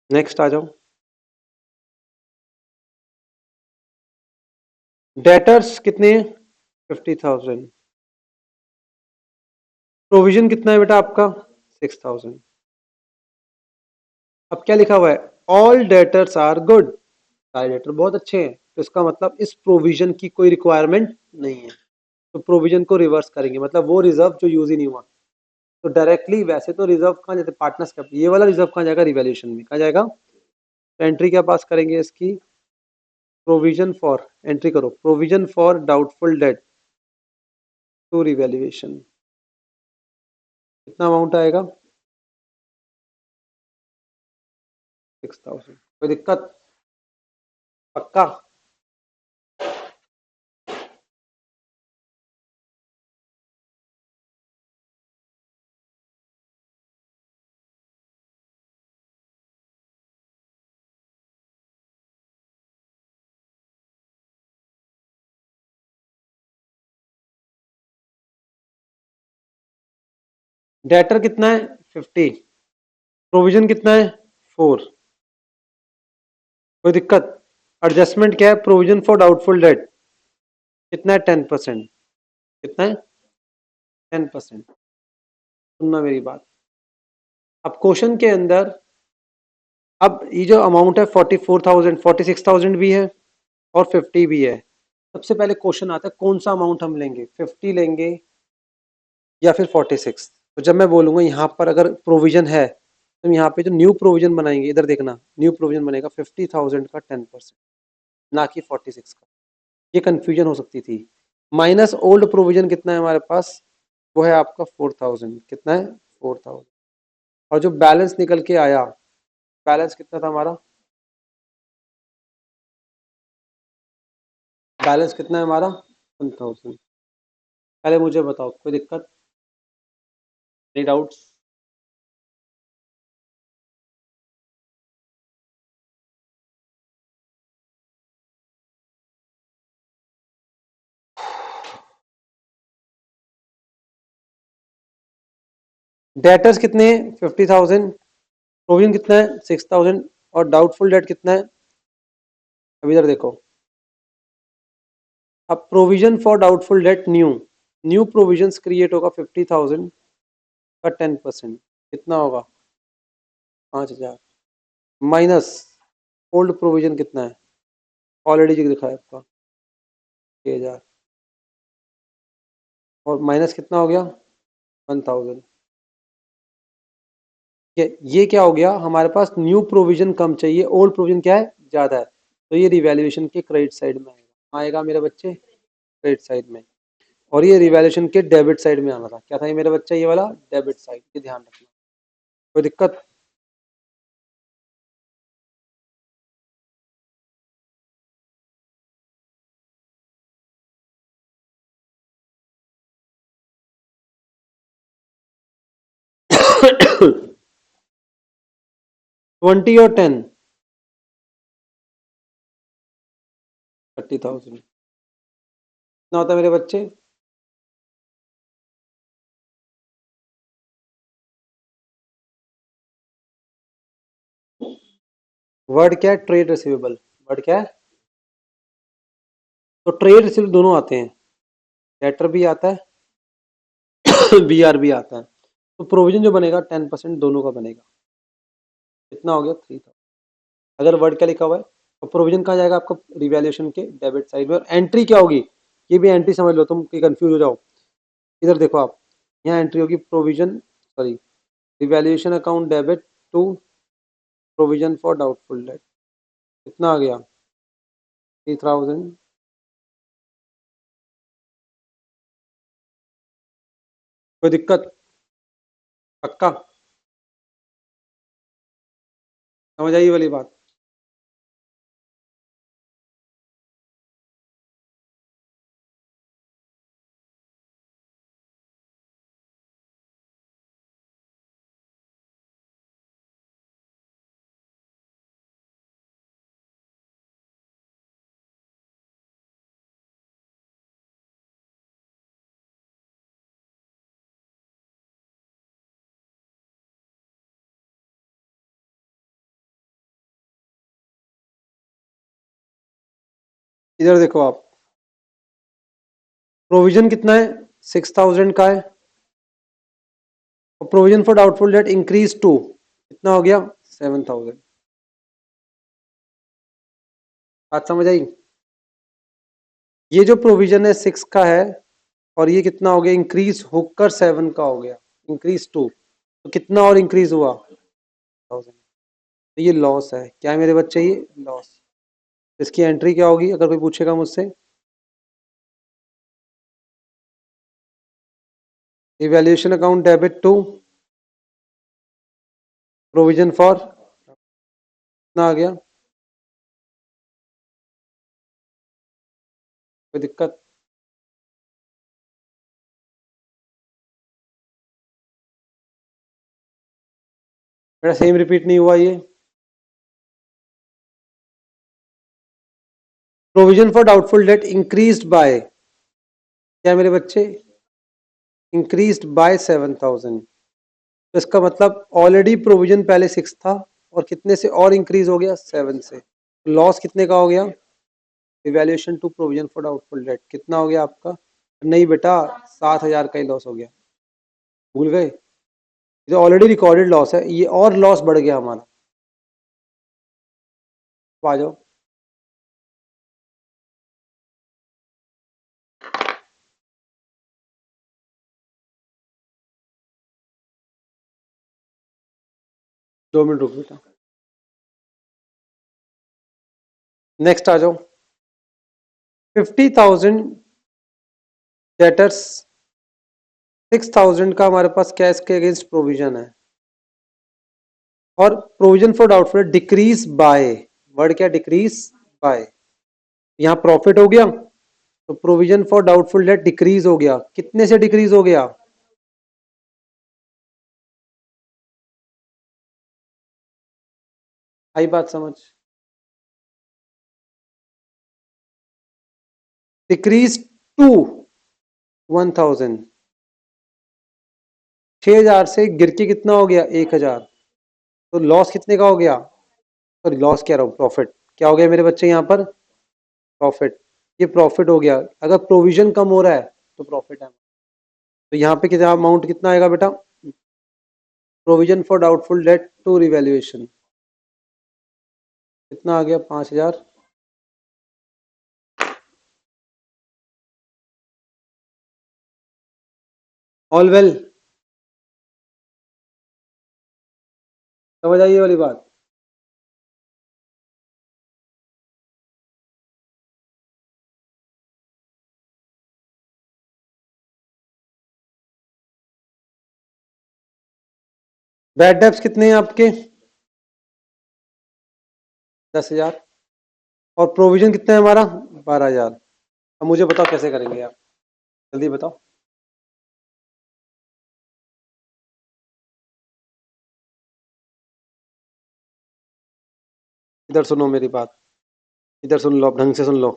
नेक्स्ट आ जाओ। डेटर्स कितने? 50,000। प्रोविजन कितना है बेटा आपका? 6,000। अब क्या लिखा हुआ है? ऑल डेटर्स आर गुड, सारे डेटर बहुत अच्छे हैं, तो इसका मतलब इस प्रोविजन की कोई रिक्वायरमेंट नहीं है, तो प्रोविजन को रिवर्स करेंगे, मतलब वो रिजर्व जो यूज ही नहीं हुआ। तो डायरेक्टली वैसे तो रिजर्व कहाँ जाते? पार्टनर्स का, ये वाला रिजर्व कहाँ जाएगा? रिवैल्यूएशन में। कहाँ जाएगा? तो एंट्री क्या पास करेंगे इसकी? प्रोविजन फॉर, एंट्री करो, provision for doubtful debt to revaluation. कितना अमाउंट आएगा? 6,000। कोई दिक्कत? पक्का? डेटर कितना है? 50। प्रोविजन कितना है? 4। कोई दिक्कत? एडजस्टमेंट क्या है? प्रोविजन फॉर डाउटफुल डेट कितना है? 10%। कितना है? 10%। सुनना मेरी बात। अब क्वेश्चन के अंदर, अब ये जो अमाउंट है 44,000, 46,000 भी है और 50 भी है। सबसे पहले क्वेश्चन आता है कौन सा अमाउंट हम लेंगे, 50 लेंगे या फिर 46? तो जब मैं बोलूंगा यहाँ पर अगर प्रोविजन है तो यहाँ पे जो न्यू प्रोविजन बनाएंगे, इधर देखना, न्यू प्रोविजन बनेगा 50,000 का 10%, ना कि 46 का। ये कंफ्यूजन हो सकती थी। माइनस ओल्ड प्रोविजन कितना है हमारे पास? वो है आपका 4,000। कितना है? 4,000। और जो बैलेंस निकल के आया, बैलेंस कितना था हमारा? बैलेंस कितना है हमारा? 1,000। पहले मुझे बताओ, कोई दिक्कत? Any doubts? डेटर्स कितने हैं? 50,000। प्रोविजन कितना है? 6,000। और डाउटफुल डेट कितना है? अब इधर देखो, अब provision for doubtful date new, new provision create होगा 50,000 का 10%। कितना होगा? 5,000। माइनस ओल्ड प्रोविजन कितना है? ऑलरेडी जो दिखा है आपका 6,000। और माइनस कितना हो गया? 1,000। ये क्या हो गया हमारे पास? न्यू प्रोविजन कम चाहिए, ओल्ड प्रोविजन क्या है? ज्यादा है, तो ये रिवैल्यूएशन के क्रेडिट साइड में आएगा। आएगा मेरे बच्चे क्रेडिट साइड में, और ये रिवैल्यूएशन के डेबिट साइड में आना था। क्या था ये मेरे बच्चे? ये वाला डेबिट साइड, ये ध्यान रखना। कोई दिक्कत? ट्वेंटी और 10? 30,000। कितना होता है मेरे बच्चे? वर्ड क्या है? Trade receivable. वर्ड क्या है? तो ट्रेड रिसीवेबल दोनों आते हैं, डेटर भी आता है बीआर भी आता है। तो प्रोविजन जो बनेगा 10% दोनों का बनेगा। कितना हो गया? 3,000। अगर वर्ड क्या लिखा हुआ है, तो प्रोविजन कहाँ जाएगा आपका? रिवैल्यूएशन के डेबिट साइड में। और एंट्री क्या होगी? ये भी एंट्री समझ लो, तुम कि कंफ्यूज हो जाओ। इधर देखो आप, यहाँ एंट्री होगी provision, sorry, revaluation account debit to provision for doubtful debt. कितना आ गया? 3,000। कोई दिक्कत? पक्का? समझ आई ये वाली बात? इधर देखो आप, प्रोविजन कितना है, 6000 का है, और provision for doubtful debt increase to कितना हो गया, 7000। बात समझ आई? ये जो प्रोविजन है 6 का है, और ये कितना हो गया, इंक्रीज होकर 7 का हो गया, इंक्रीज टू, तो कितना और इंक्रीज हुआ, 1000। तो ये लॉस है, क्या है मेरे बच्चे, ये लॉस। इसकी एंट्री क्या होगी अगर कोई पूछेगा मुझसे, evaluation account debit to provision for, कितना आ गया, कोई दिक्कत? मेरा सेम रिपीट नहीं हुआ ये, provision for doubtful date increased by, क्या है मेरे बच्चे, इंक्रीज्ड बाय 7000। तो इसका मतलब ऑलरेडी प्रोविजन पहले 6 था, और कितने से और इंक्रीज हो गया, 7 से। लॉस कितने का हो गया, evaluation to provision for doubtful debt कितना हो गया आपका, नहीं बेटा 7000 का ही लॉस हो गया, भूल गए, ये ऑलरेडी रिकॉर्डेड लॉस है, ये और लॉस बढ़ गया हमारा। तो आ जाओ, दो मिनट रुक बेटा, नेक्स्ट आ जाओ। 50,000 डेटर्स, 6000 का हमारे पास कैश के अगेंस्ट प्रोविजन है, और provision for doubtful decrease by, word क्या, डिक्रीज बाय, यहाँ प्रॉफिट हो गया, तो provision for doubtful date decrease हो गया, कितने से डिक्रीज हो गया, आई बात समझ, डिक्रीज टू 1000, 6000 से गिर के कितना हो गया, 1000, तो लॉस कितने का हो गया, सॉरी लॉस कह रहा हूँ, प्रॉफिट, क्या हो गया मेरे बच्चे यहाँ पर, प्रॉफिट, ये प्रॉफिट हो गया, अगर प्रोविजन कम हो रहा है तो प्रॉफिट है। तो यहाँ पे कितना अमाउंट कितना आएगा बेटा, provision for doubtful debt to revaluation कितना आ गया, 5000। ऑल वेल, समझ आई ये वाली बात? बैड डेब्ट्स कितने हैं आपके, 10,000, और प्रोविजन कितना है हमारा, 12,000। अब मुझे बताओ कैसे करेंगे आप, जल्दी बताओ। इधर सुनो मेरी बात, इधर सुन लो, अब ढंग से सुन लो।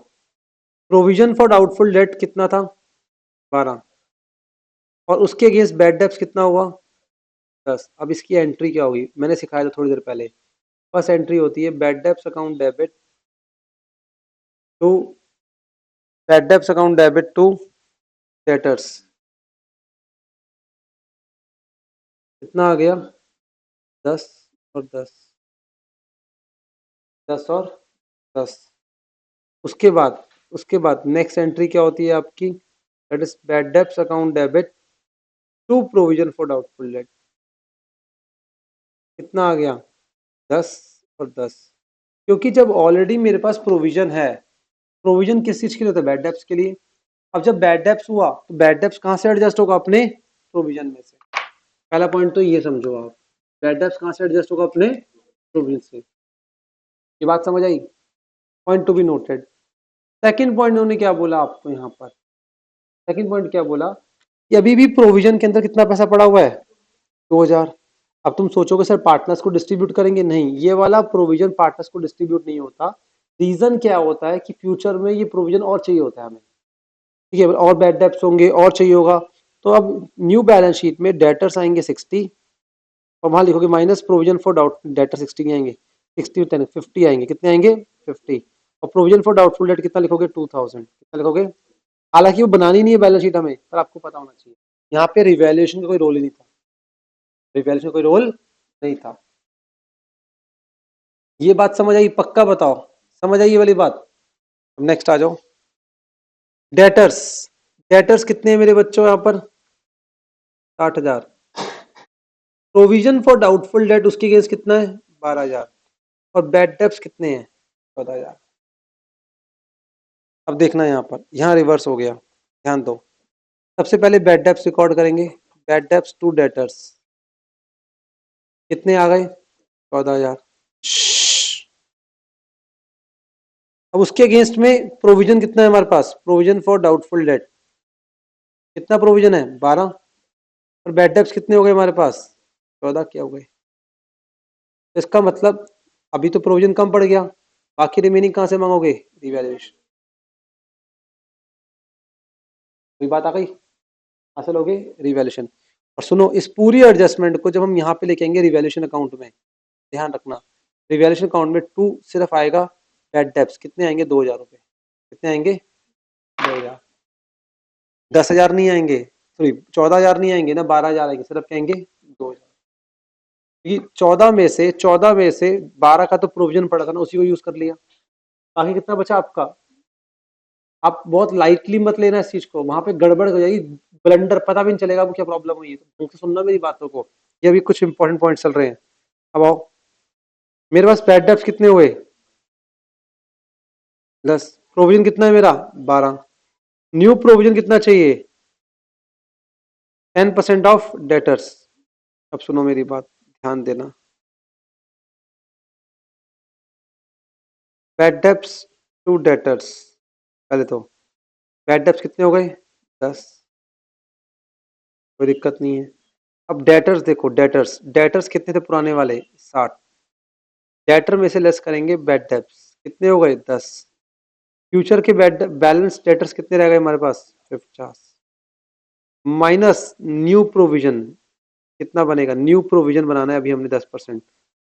प्रोविजन फॉर डाउटफुल डेट कितना था, 12, और उसके अगेंस्ट बैड डेब्ट्स कितना हुआ, 10। अब इसकी एंट्री क्या होगी, मैंने सिखाया था थोड़ी देर पहले, फर्स्ट एंट्री होती है bad debts account debit to, bad debts account debit to debtors, कितना आ गया, 10 और 10, 10 और 10। उसके बाद नेक्स्ट एंट्री क्या होती है आपकी, that is bad debts account debit to provision for doubtful debt, कितना आ गया, 10 और 10। क्योंकि जब ऑलरेडी मेरे पास प्रोविजन है, प्रोविजन किस चीज के लिए होता है, बैड डेब्ट्स के लिए। अब जब बैड डेब्ट्स हुआ तो बैड डेब्ट्स कहाँ से एडजस्ट होगा, अपने प्रोविजन में से। पहला पॉइंट तो ये समझो आप, बैड डेब्ट्स कहाँ से एडजस्ट होगा, अपने प्रोविजन से। ये बात समझ आई, point to be noted. Second point उन्होंने क्या बोला आपको यहाँ पर, सेकंड पॉइंट क्या बोला कि अभी भी प्रोविजन के अंदर कितना पैसा पड़ा हुआ है, 2000। अब तुम सोचोगे सर पार्टनर्स को डिस्ट्रीब्यूट करेंगे, नहीं, ये वाला प्रोविजन पार्टनर्स को डिस्ट्रीब्यूट नहीं होता। रीजन क्या होता है कि फ्यूचर में ये प्रोविजन और चाहिए होता है हमें, ठीक है, और बैड डेब्ट्स होंगे और चाहिए होगा। तो अब न्यू बैलेंस शीट में डेटर्स आएंगे 60, और वहां लिखोगे minus provision for doubt, debtor 60 नहीं आएंगे, 60 50 आएंगे, कितने आएंगे, 50। और प्रोविजन फॉर डाउटफुल डेट कितना लिखोगे? 2000। कितना लिखोगे? हालांकि वो बनानी नहीं है बैलेंस शीट हमें, पर आपको पता होना चाहिए। यहाँ पे रिवैल्यूएशन का कोई रोल ही नहीं था, रिवैल्यूएशन का कोई रोल नहीं था। ये बात समझ आई? पक्का बताओ, समझ आई ये वाली बात? नेक्स्ट आ जाओ। डेटर्स, डेटर्स कितने हैं मेरे बच्चों यहाँ पर? 60,000। प्रोविजन फॉर डाउटफुल डेट उसके अगेंस्ट कितना है? 12,000। और बैड डेब्ट्स कितने हैं? 14,000। अब देखना यहाँ पर, यहाँ रिवर्स हो गया, ध्यान दो। सबसे पहले बैड डेब्ट्स रिकॉर्ड करेंगे। बैड डेब्ट्स टू डेटर्स कितने आ गए? 14,000। अब उसके अगेंस्ट में प्रोविजन कितना है हमारे पास? प्रोविजन फॉर डाउटफुल डेट कितना प्रोविजन है? 12। और बैड डेब्ट्स कितने हो गए हमारे पास? 14 क्या हो गए? इसका मतलब अभी तो प्रोविजन कम पड़ गया, बाकी रिमेनिंग कहां से मांगोगे? रिवैल्यूएशन। कोई बात आ गई? हासिल हो गई रिवैल्यूएशन। और सुनो, इस पूरी एडजस्टमेंट को जब हम यहाँ पे लेके आएंगे रिवैल्यूएशन अकाउंट में, ध्यान रखना, रिवैल्यूएशन अकाउंट में टू सिर्फ आएगा। बैड डेब्ट्स कितने आएंगे? 2,000 रुपए। कितने आएंगे? 2,000। 10,000 नहीं आएंगे, सॉरी 14,000 नहीं आएंगे ना, 12,000 आएंगे। सिर्फ कहेंगे 2,000। ये 14 में से 12 का तो प्रोविजन पड़ा था ना, उसी को यूज कर लिया। बाकी कितना बचा आपका? आप बहुत लाइटली मत लेना इस चीज को, वहां पे गड़बड़ हो जाएगी, ब्लंडर, पता भी नहीं चलेगा आपको क्या प्रॉब्लम हुई है। तो ढंग से सुनना मेरी बातों को, ये अभी कुछ इंपॉर्टेंट पॉइंट चल रहे हैं। अब आओ, मेरे पास बैड डेब्ट्स कितने हुए? 10। प्रोविजन कितना है मेरा? 12। न्यू प्रोविजन कितना चाहिए? 10% ऑफ डेटर्स। अब सुनो मेरी बात, ध्यान देना। बैड डेब्ट्स टू डेटर्स, पहले तो बैड डेब्ट्स कितने हो गए? 10। कोई दिक्कत नहीं है। अब डेटर्स देखो, डेटर्स डेटर्स कितने थे पुराने वाले? 60। डेटर में से लेस करेंगे बैड डेब्ट्स, कितने हो गए? 10। फ्यूचर के बैड बैलेंस डेटर्स कितने रह गए हमारे पास? 50। माइनस न्यू प्रोविजन, कितना बनेगा? न्यू प्रोविजन बनाना है अभी हमने 10%,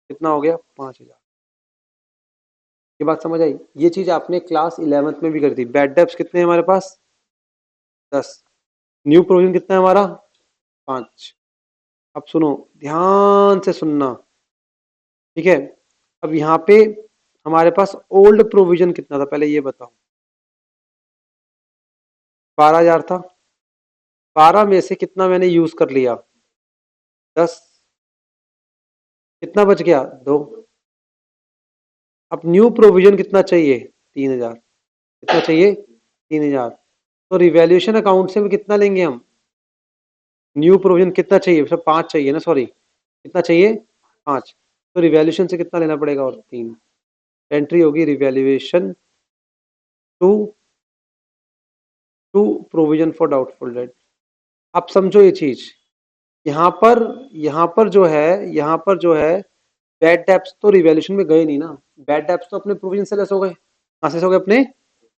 कितना हो गया? 5,000। ये बात समझ आई? ये चीज आपने क्लास 11th में भी कर दी। बैड डेब्ट्स कितने हैं हमारे पास? 10। न्यू प्रोविजन कितना है हमारा? 5। अब सुनो, ध्यान से सुनना, ठीक है? अब यहाँ पे हमारे पास ओल्ड प्रोविजन कितना था, पहले ये बताओ। 12,000 था। 12 में से कितना मैंने यूज कर लिया? 10। कितना बच गया? 2। अब न्यू प्रोविजन कितना चाहिए? 3,000। कितना चाहिए? 3,000। तो रिवैल्यूएशन अकाउंट से भी कितना लेंगे हम? न्यू प्रोविजन कितना चाहिए? सब 5 चाहिए ना, सॉरी, कितना चाहिए? 5। तो रिवैल्यूएशन से कितना लेना पड़ेगा? और 3। एंट्री होगी revaluation to to provision for doubtful debt. आप समझो ये चीज, यहाँ पर यहाँ पर जो है यहाँ पर जो है बैड डेब्ट्स तो रिवैल्यूएशन में गए नहीं ना। बैड डेब्ट्स तो अपने प्रोविजन से लेस हो गए। कहां से हो गए? अपने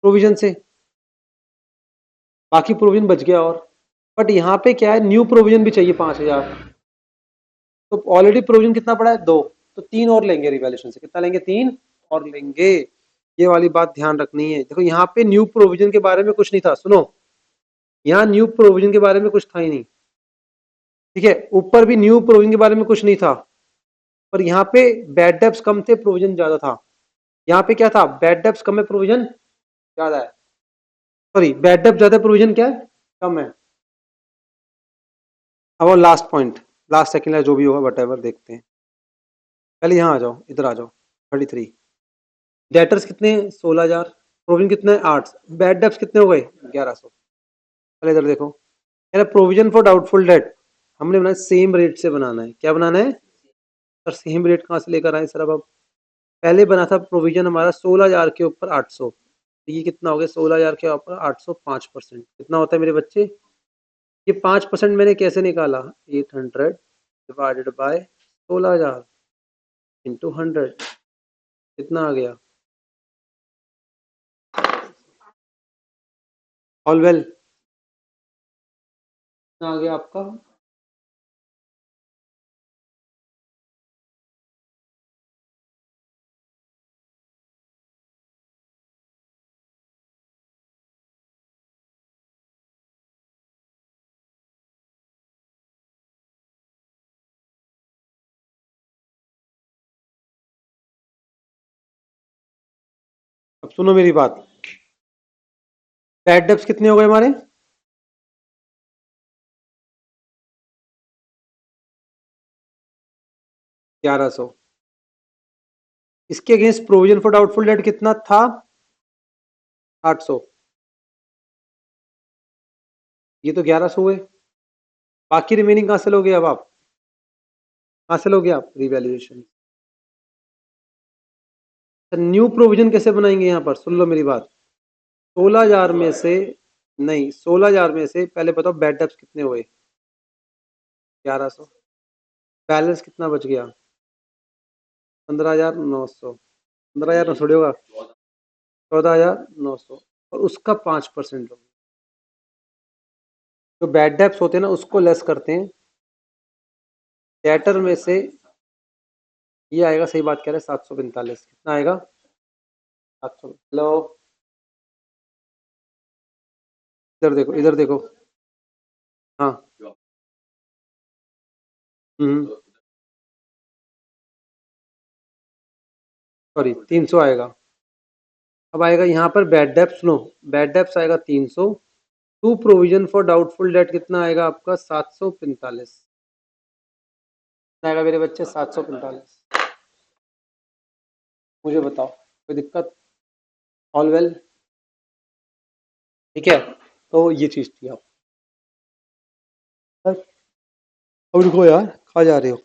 प्रोविजन से। बाकी प्रोविजन बच गया। और बट यहाँ पे क्या है, न्यू प्रोविजन भी चाहिए 5,000। तो ऑलरेडी प्रोविजन कितना पड़ा है? 2। तो 3 और लेंगे रिवैल्यूएशन से। कितना लेंगे? 3 और लेंगे। ये वाली बात ध्यान रखनी है। देखो यहाँ पे न्यू प्रोविजन के बारे में कुछ नहीं था, सुनो, यहाँ न्यू प्रोविजन के बारे में कुछ था ही नहीं, ठीक है? ऊपर भी न्यू प्रोविजन के बारे में कुछ नहीं था। पर यहाँ पे बैड डेब्ट्स कम थे, प्रोविजन ज्यादा था। यहाँ पे क्या था? बैड डेब्ट्स कम है, प्रोविजन ज्यादा है। सॉरी, बैड डेब्ट ज्यादा, प्रोविजन क्या है? कम है। अब लास्ट पॉइंट, लास्ट सेकंड जो भी होगा वट एवर, देखते हैं। पहले यहाँ आ जाओ, इधर आ जाओ। 33। डेटर्स कितने हैं? 16,000। प्रोविजन कितना है? 8। बैड डेब्ट्स कितने हो गए? 1,100। पहले इधर देखो, प्रोविजन फॉर डाउटफुल डेट हमने बनाया सेम रेट से बनाना है। क्या बनाना है सर? सेम रेट कहाँ से लेकर आए सर? अब पहले बना था प्रोविजन हमारा 16,000 के ऊपर 800। तो ये कितना हो गया? 16,000 के ऊपर 800, 5%। कितना होता है मेरे बच्चे? ये 5% मैंने कैसे निकाला? 800 डिवाइडेड बाय 16,000 इंटू 100। कितना आ गया? ऑल वेल, कितना आ गया आपका? अब सुनो मेरी बात, बैड डेब्ट्स कितने हो गए हमारे? 1100। इसके against provision for doubtful debt कितना था? 800। ये तो 1100 हुए। बाकी रिमेनिंग कहां से लोगे अब आप? कहां से लोगे आप रिवैल्यूएशन? न्यू प्रोविजन कैसे बनाएंगे यहां पर? सुन लो मेरी बात। 16,000 में से, नहीं 16,000 में से पहले बताओ बैड डेब्ट्स कितने हुए? 1100। बैलेंस कितना बच गया? 15,900। 15,900 होगा। 14,900। और उसका 5% लोगे। जो बैड डेब्ट्स होते हैं ना उसको लेस करते हैं। डेटर में से ये आएगा, सही बात कह रहे हैं, 745। कितना आएगा? 700। हेलो, इधर देखो, इधर देखो। हाँ। हम्म। सॉरी, 300 आएगा। अब आएगा यहाँ पर bad debts. No, bad debts आएगा 300। To provision for doubtful debt कितना आएगा आपका? 745 आएगा मेरे बच्चे, 745। मुझे बताओ, कोई दिक्कत? All well? ठीक है, तो ये चीज थी आप। अब रुको यार, कहाँ जा रहे हो?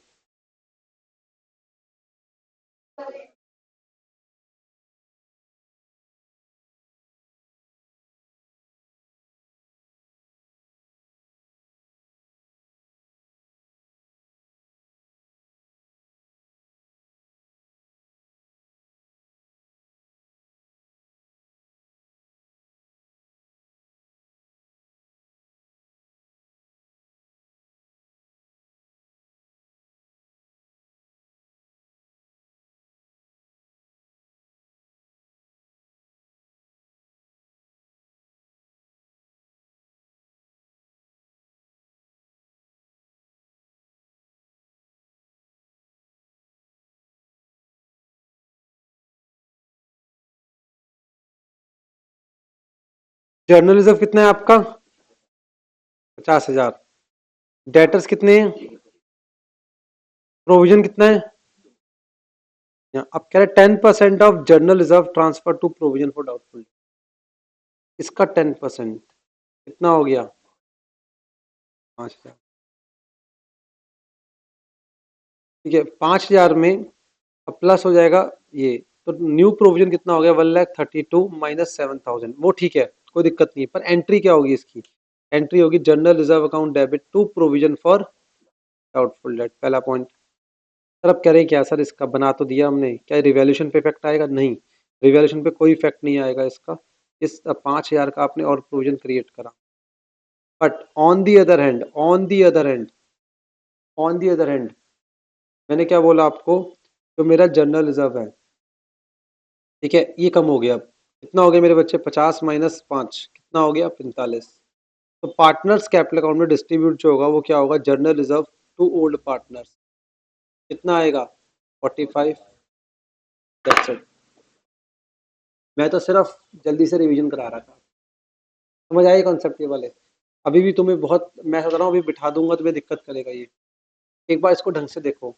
जर्नल रिजर्व कितना है आपका? 50,000। डेटर्स कितने हैं? प्रोविजन कितना है? अब कह रहे 10% of general reserve transfer to provision for doubtful. इसका 10% कितना हो गया? 5,000। ठीक है, 5,000 में अब प्लस हो जाएगा ये। तो न्यू प्रोविजन कितना हो गया? 1,32,000 माइनस 7,000। वो ठीक है, कोई दिक्कत नहीं है, पर एंट्री क्या होगी इसकी? एंट्री होगी general reserve account debit to provision for doubtful debt. पहला पॉइंट। सर अब कह रहे हैं क्या सर, इसका बना तो दिया हमने, क्या रिवैल्यूएशन पे इफेक्ट आएगा? नहीं, रिवैल्यूएशन पे कोई इफेक्ट नहीं आएगा इसका। इस 5,000 का आपने और प्रोविजन क्रिएट करा। But on the other hand, on the other hand, मैंने क्या बोला आपको? जो मेरा जनरल रिजर्व है, ठीक है, ये कम हो गया। अब कितना हो गया मेरे बच्चे? 50 माइनस 5 कितना हो गया? 45। तो पार्टनर्स कैपिटल अकाउंट में डिस्ट्रीब्यूट जो होगा वो क्या होगा? General reserve to old partners. कितना आएगा? 45। That's it. मैं तो सिर्फ जल्दी से रिवीजन करा रहा था। समझ आए कॉन्सेप्ट ये वाले? अभी भी तुम्हें बहुत, मैं सोच रहा हूँ अभी बिठा दूंगा तुम्हें दिक्कत करेगा ये। एक बार इसको ढंग से देखो।